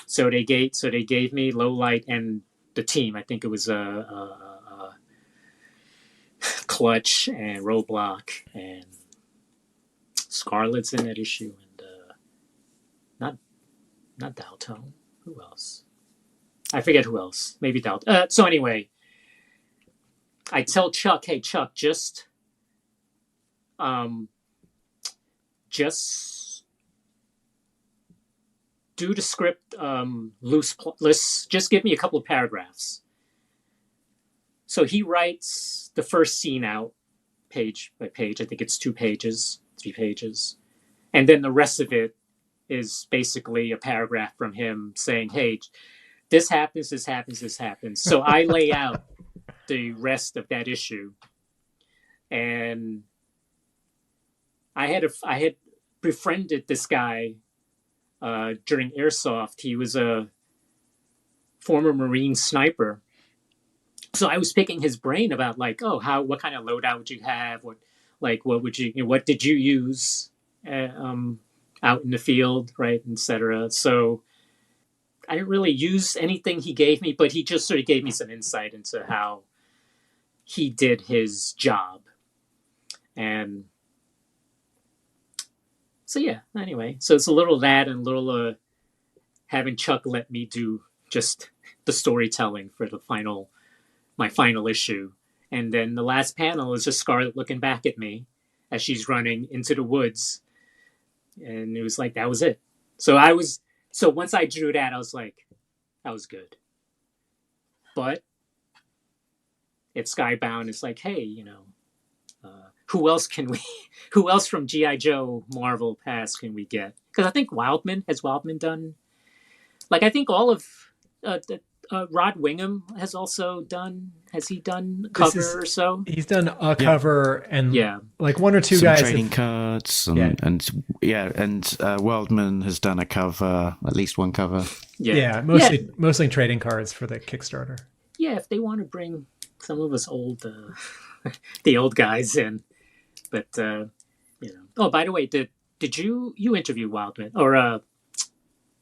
so they gave me Lowlight and the team. I think it was Clutch and Roadblock and Scarlet's in that issue, and not Dalto. Who else? I forget who else. Maybe Dalto. So anyway, I tell Chuck, hey Chuck, just do the script loose. Just give me a couple of paragraphs. So he writes the first scene out page by page. I think it's 2 pages, 3 pages. And then the rest of it is basically a paragraph from him saying, hey, this happens, this happens, this happens. So I lay out the rest of that issue. And I had befriended this guy during Airsoft. He was a former Marine sniper. So I was picking his brain about like, what kind of loadout would you have? What did you use out in the field, right, etc. So I didn't really use anything he gave me, but he just sort of gave me some insight into how he did his job. And so yeah, anyway, so it's a little that and a little having Chuck let me do just the storytelling for my final issue. And then the last panel is just Scarlet looking back at me as she's running into the woods. And it was like, that was it. So once I drew that, I was like, that was good. But if Skybound is like, hey, who else from G.I. Joe Marvel past can we get? Because I think has Wildman done, like, I think all of Rod Wingham has also done. Has he done a cover or so? He's done a cover and like 1 or 2 some guys trading cards and Wildman has done a cover, at least one cover. Mostly trading cards for the Kickstarter. Yeah, if they want to bring some of us the old guys in, but Oh, by the way, did you interview Wildman or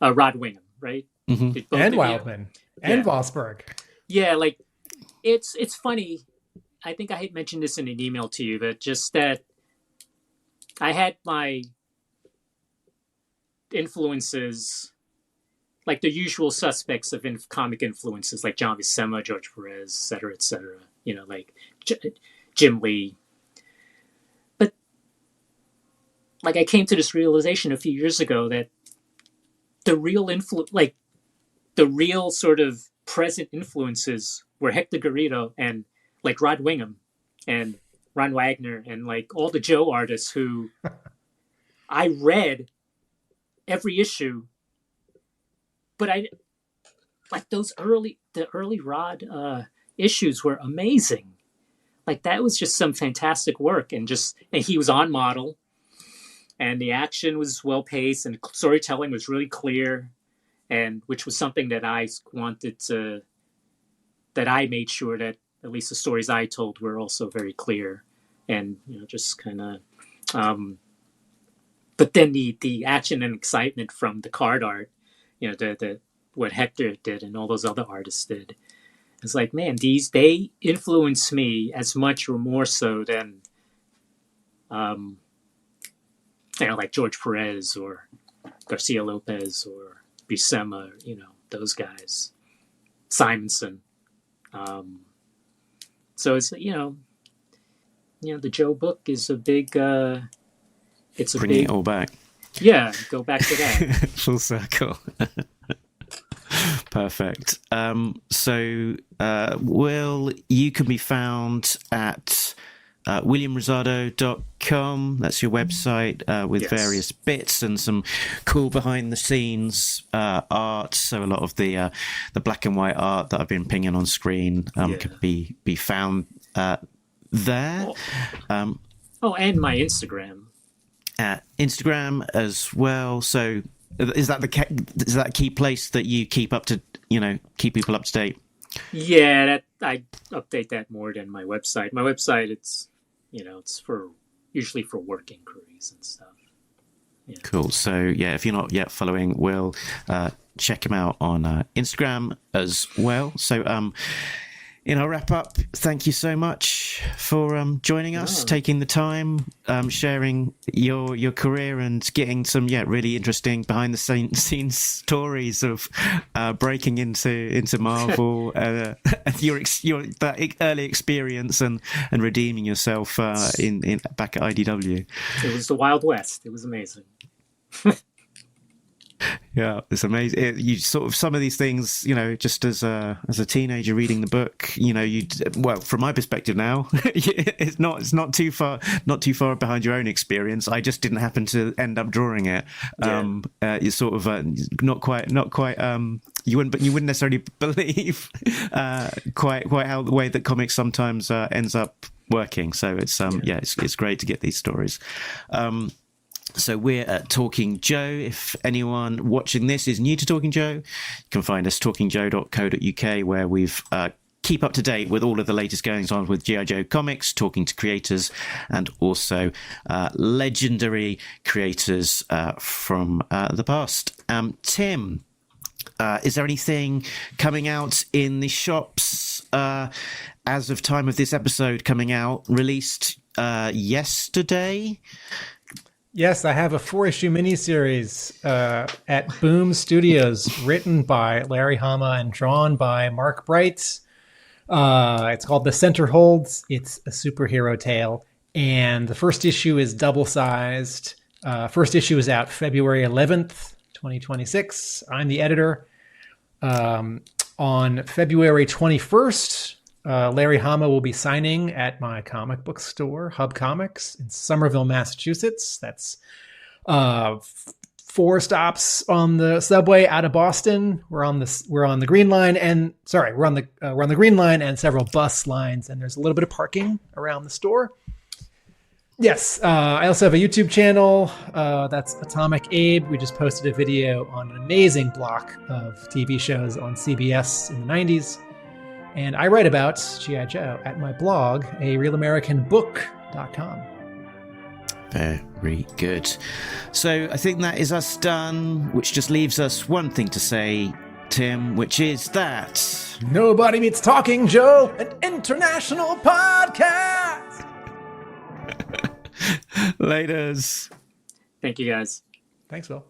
Rod Wingham, right? Mm-hmm. And Wildman and Vosberg. Yeah, like it's funny. I think I had mentioned this in an email to you, but just that I had my influences, like the usual suspects of comic influences, like John Buscema, George Perez, et cetera, like Jim Lee. But like I came to this realization a few years ago that the real sort of present influences were Hector Garrido and like Rod Wingham and Ron Wagner and like all the Joe artists who I read every issue, but I like the early Rod issues were amazing. Like that was just some fantastic work, and he was on model, and the action was well paced, and storytelling was really clear, and which was something that I made sure that at least the stories I told were also very clear, and just kind of. But then the action and excitement from the card art, the what Hector did and all those other artists did, it's like, man, they influence me as much or more so than, like George Perez or Garcia Lopez or Buscema, those guys, Simonson. So it's the Joe book is a big. It's a bringing big, it all back. Yeah, go back to that. Full circle. Perfect. So, Will, you can be found at williamrosado.com. That's your website with Yes. various bits and some cool behind the scenes art. So a lot of the black and white art that I've been pinging on screen could be found there. And my Instagram. Instagram as well. So is that a key place that you keep people up to date? Yeah, that I update that more than my website. My website, it's usually for work inquiries and stuff. Yeah. Cool. So yeah, if you're not yet following Will, check him out on Instagram as well. So in our wrap up, thank you so much for joining us, taking the time, sharing your career, and getting some really interesting behind the scenes stories of breaking into Marvel, your that early experience and redeeming yourself in back at IDW. It was the Wild West. It was amazing. Yeah, it's amazing. You sort of some of these things, just as a teenager reading the book, from my perspective now, it's not too far behind your own experience. I just didn't happen to end up drawing it. You're sort of not quite. You wouldn't necessarily believe quite how the way that comics sometimes ends up working. So it's it's great to get these stories. So we're at Talking Joe. If anyone watching this is new to Talking Joe, you can find us talkingjoe.co.uk, where we've keep up to date with all of the latest goings on with G.I Joe comics, talking to creators and also legendary creators from the past. Tim, is there anything coming out in the shops as of time of this episode coming out, released yesterday? Yes, I have a 4-issue miniseries at Boom Studios, written by Larry Hama and drawn by Mark Bright. It's called The Center Holds. It's a superhero tale, and the first issue is double-sized. First issue is out February 11th, 2026. I'm the editor. On February 21st, Larry Hama will be signing at my comic book store, Hub Comics, in Somerville, Massachusetts. That's 4 stops on the subway out of Boston. We're on the Green Line, and we're on the Green Line and several bus lines, and there's a little bit of parking around the store. Yes, I also have a YouTube channel. That's Atomic Abe. We just posted a video on an amazing block of TV shows on CBS in the 90s. And I write about G.I. Joe at my blog, arealamericanbook.com. Very good. So I think that is us done, which just leaves us one thing to say, Tim, which is that... Nobody Meets Talking Joe, an international podcast! Laters. Thank you, guys. Thanks, Will.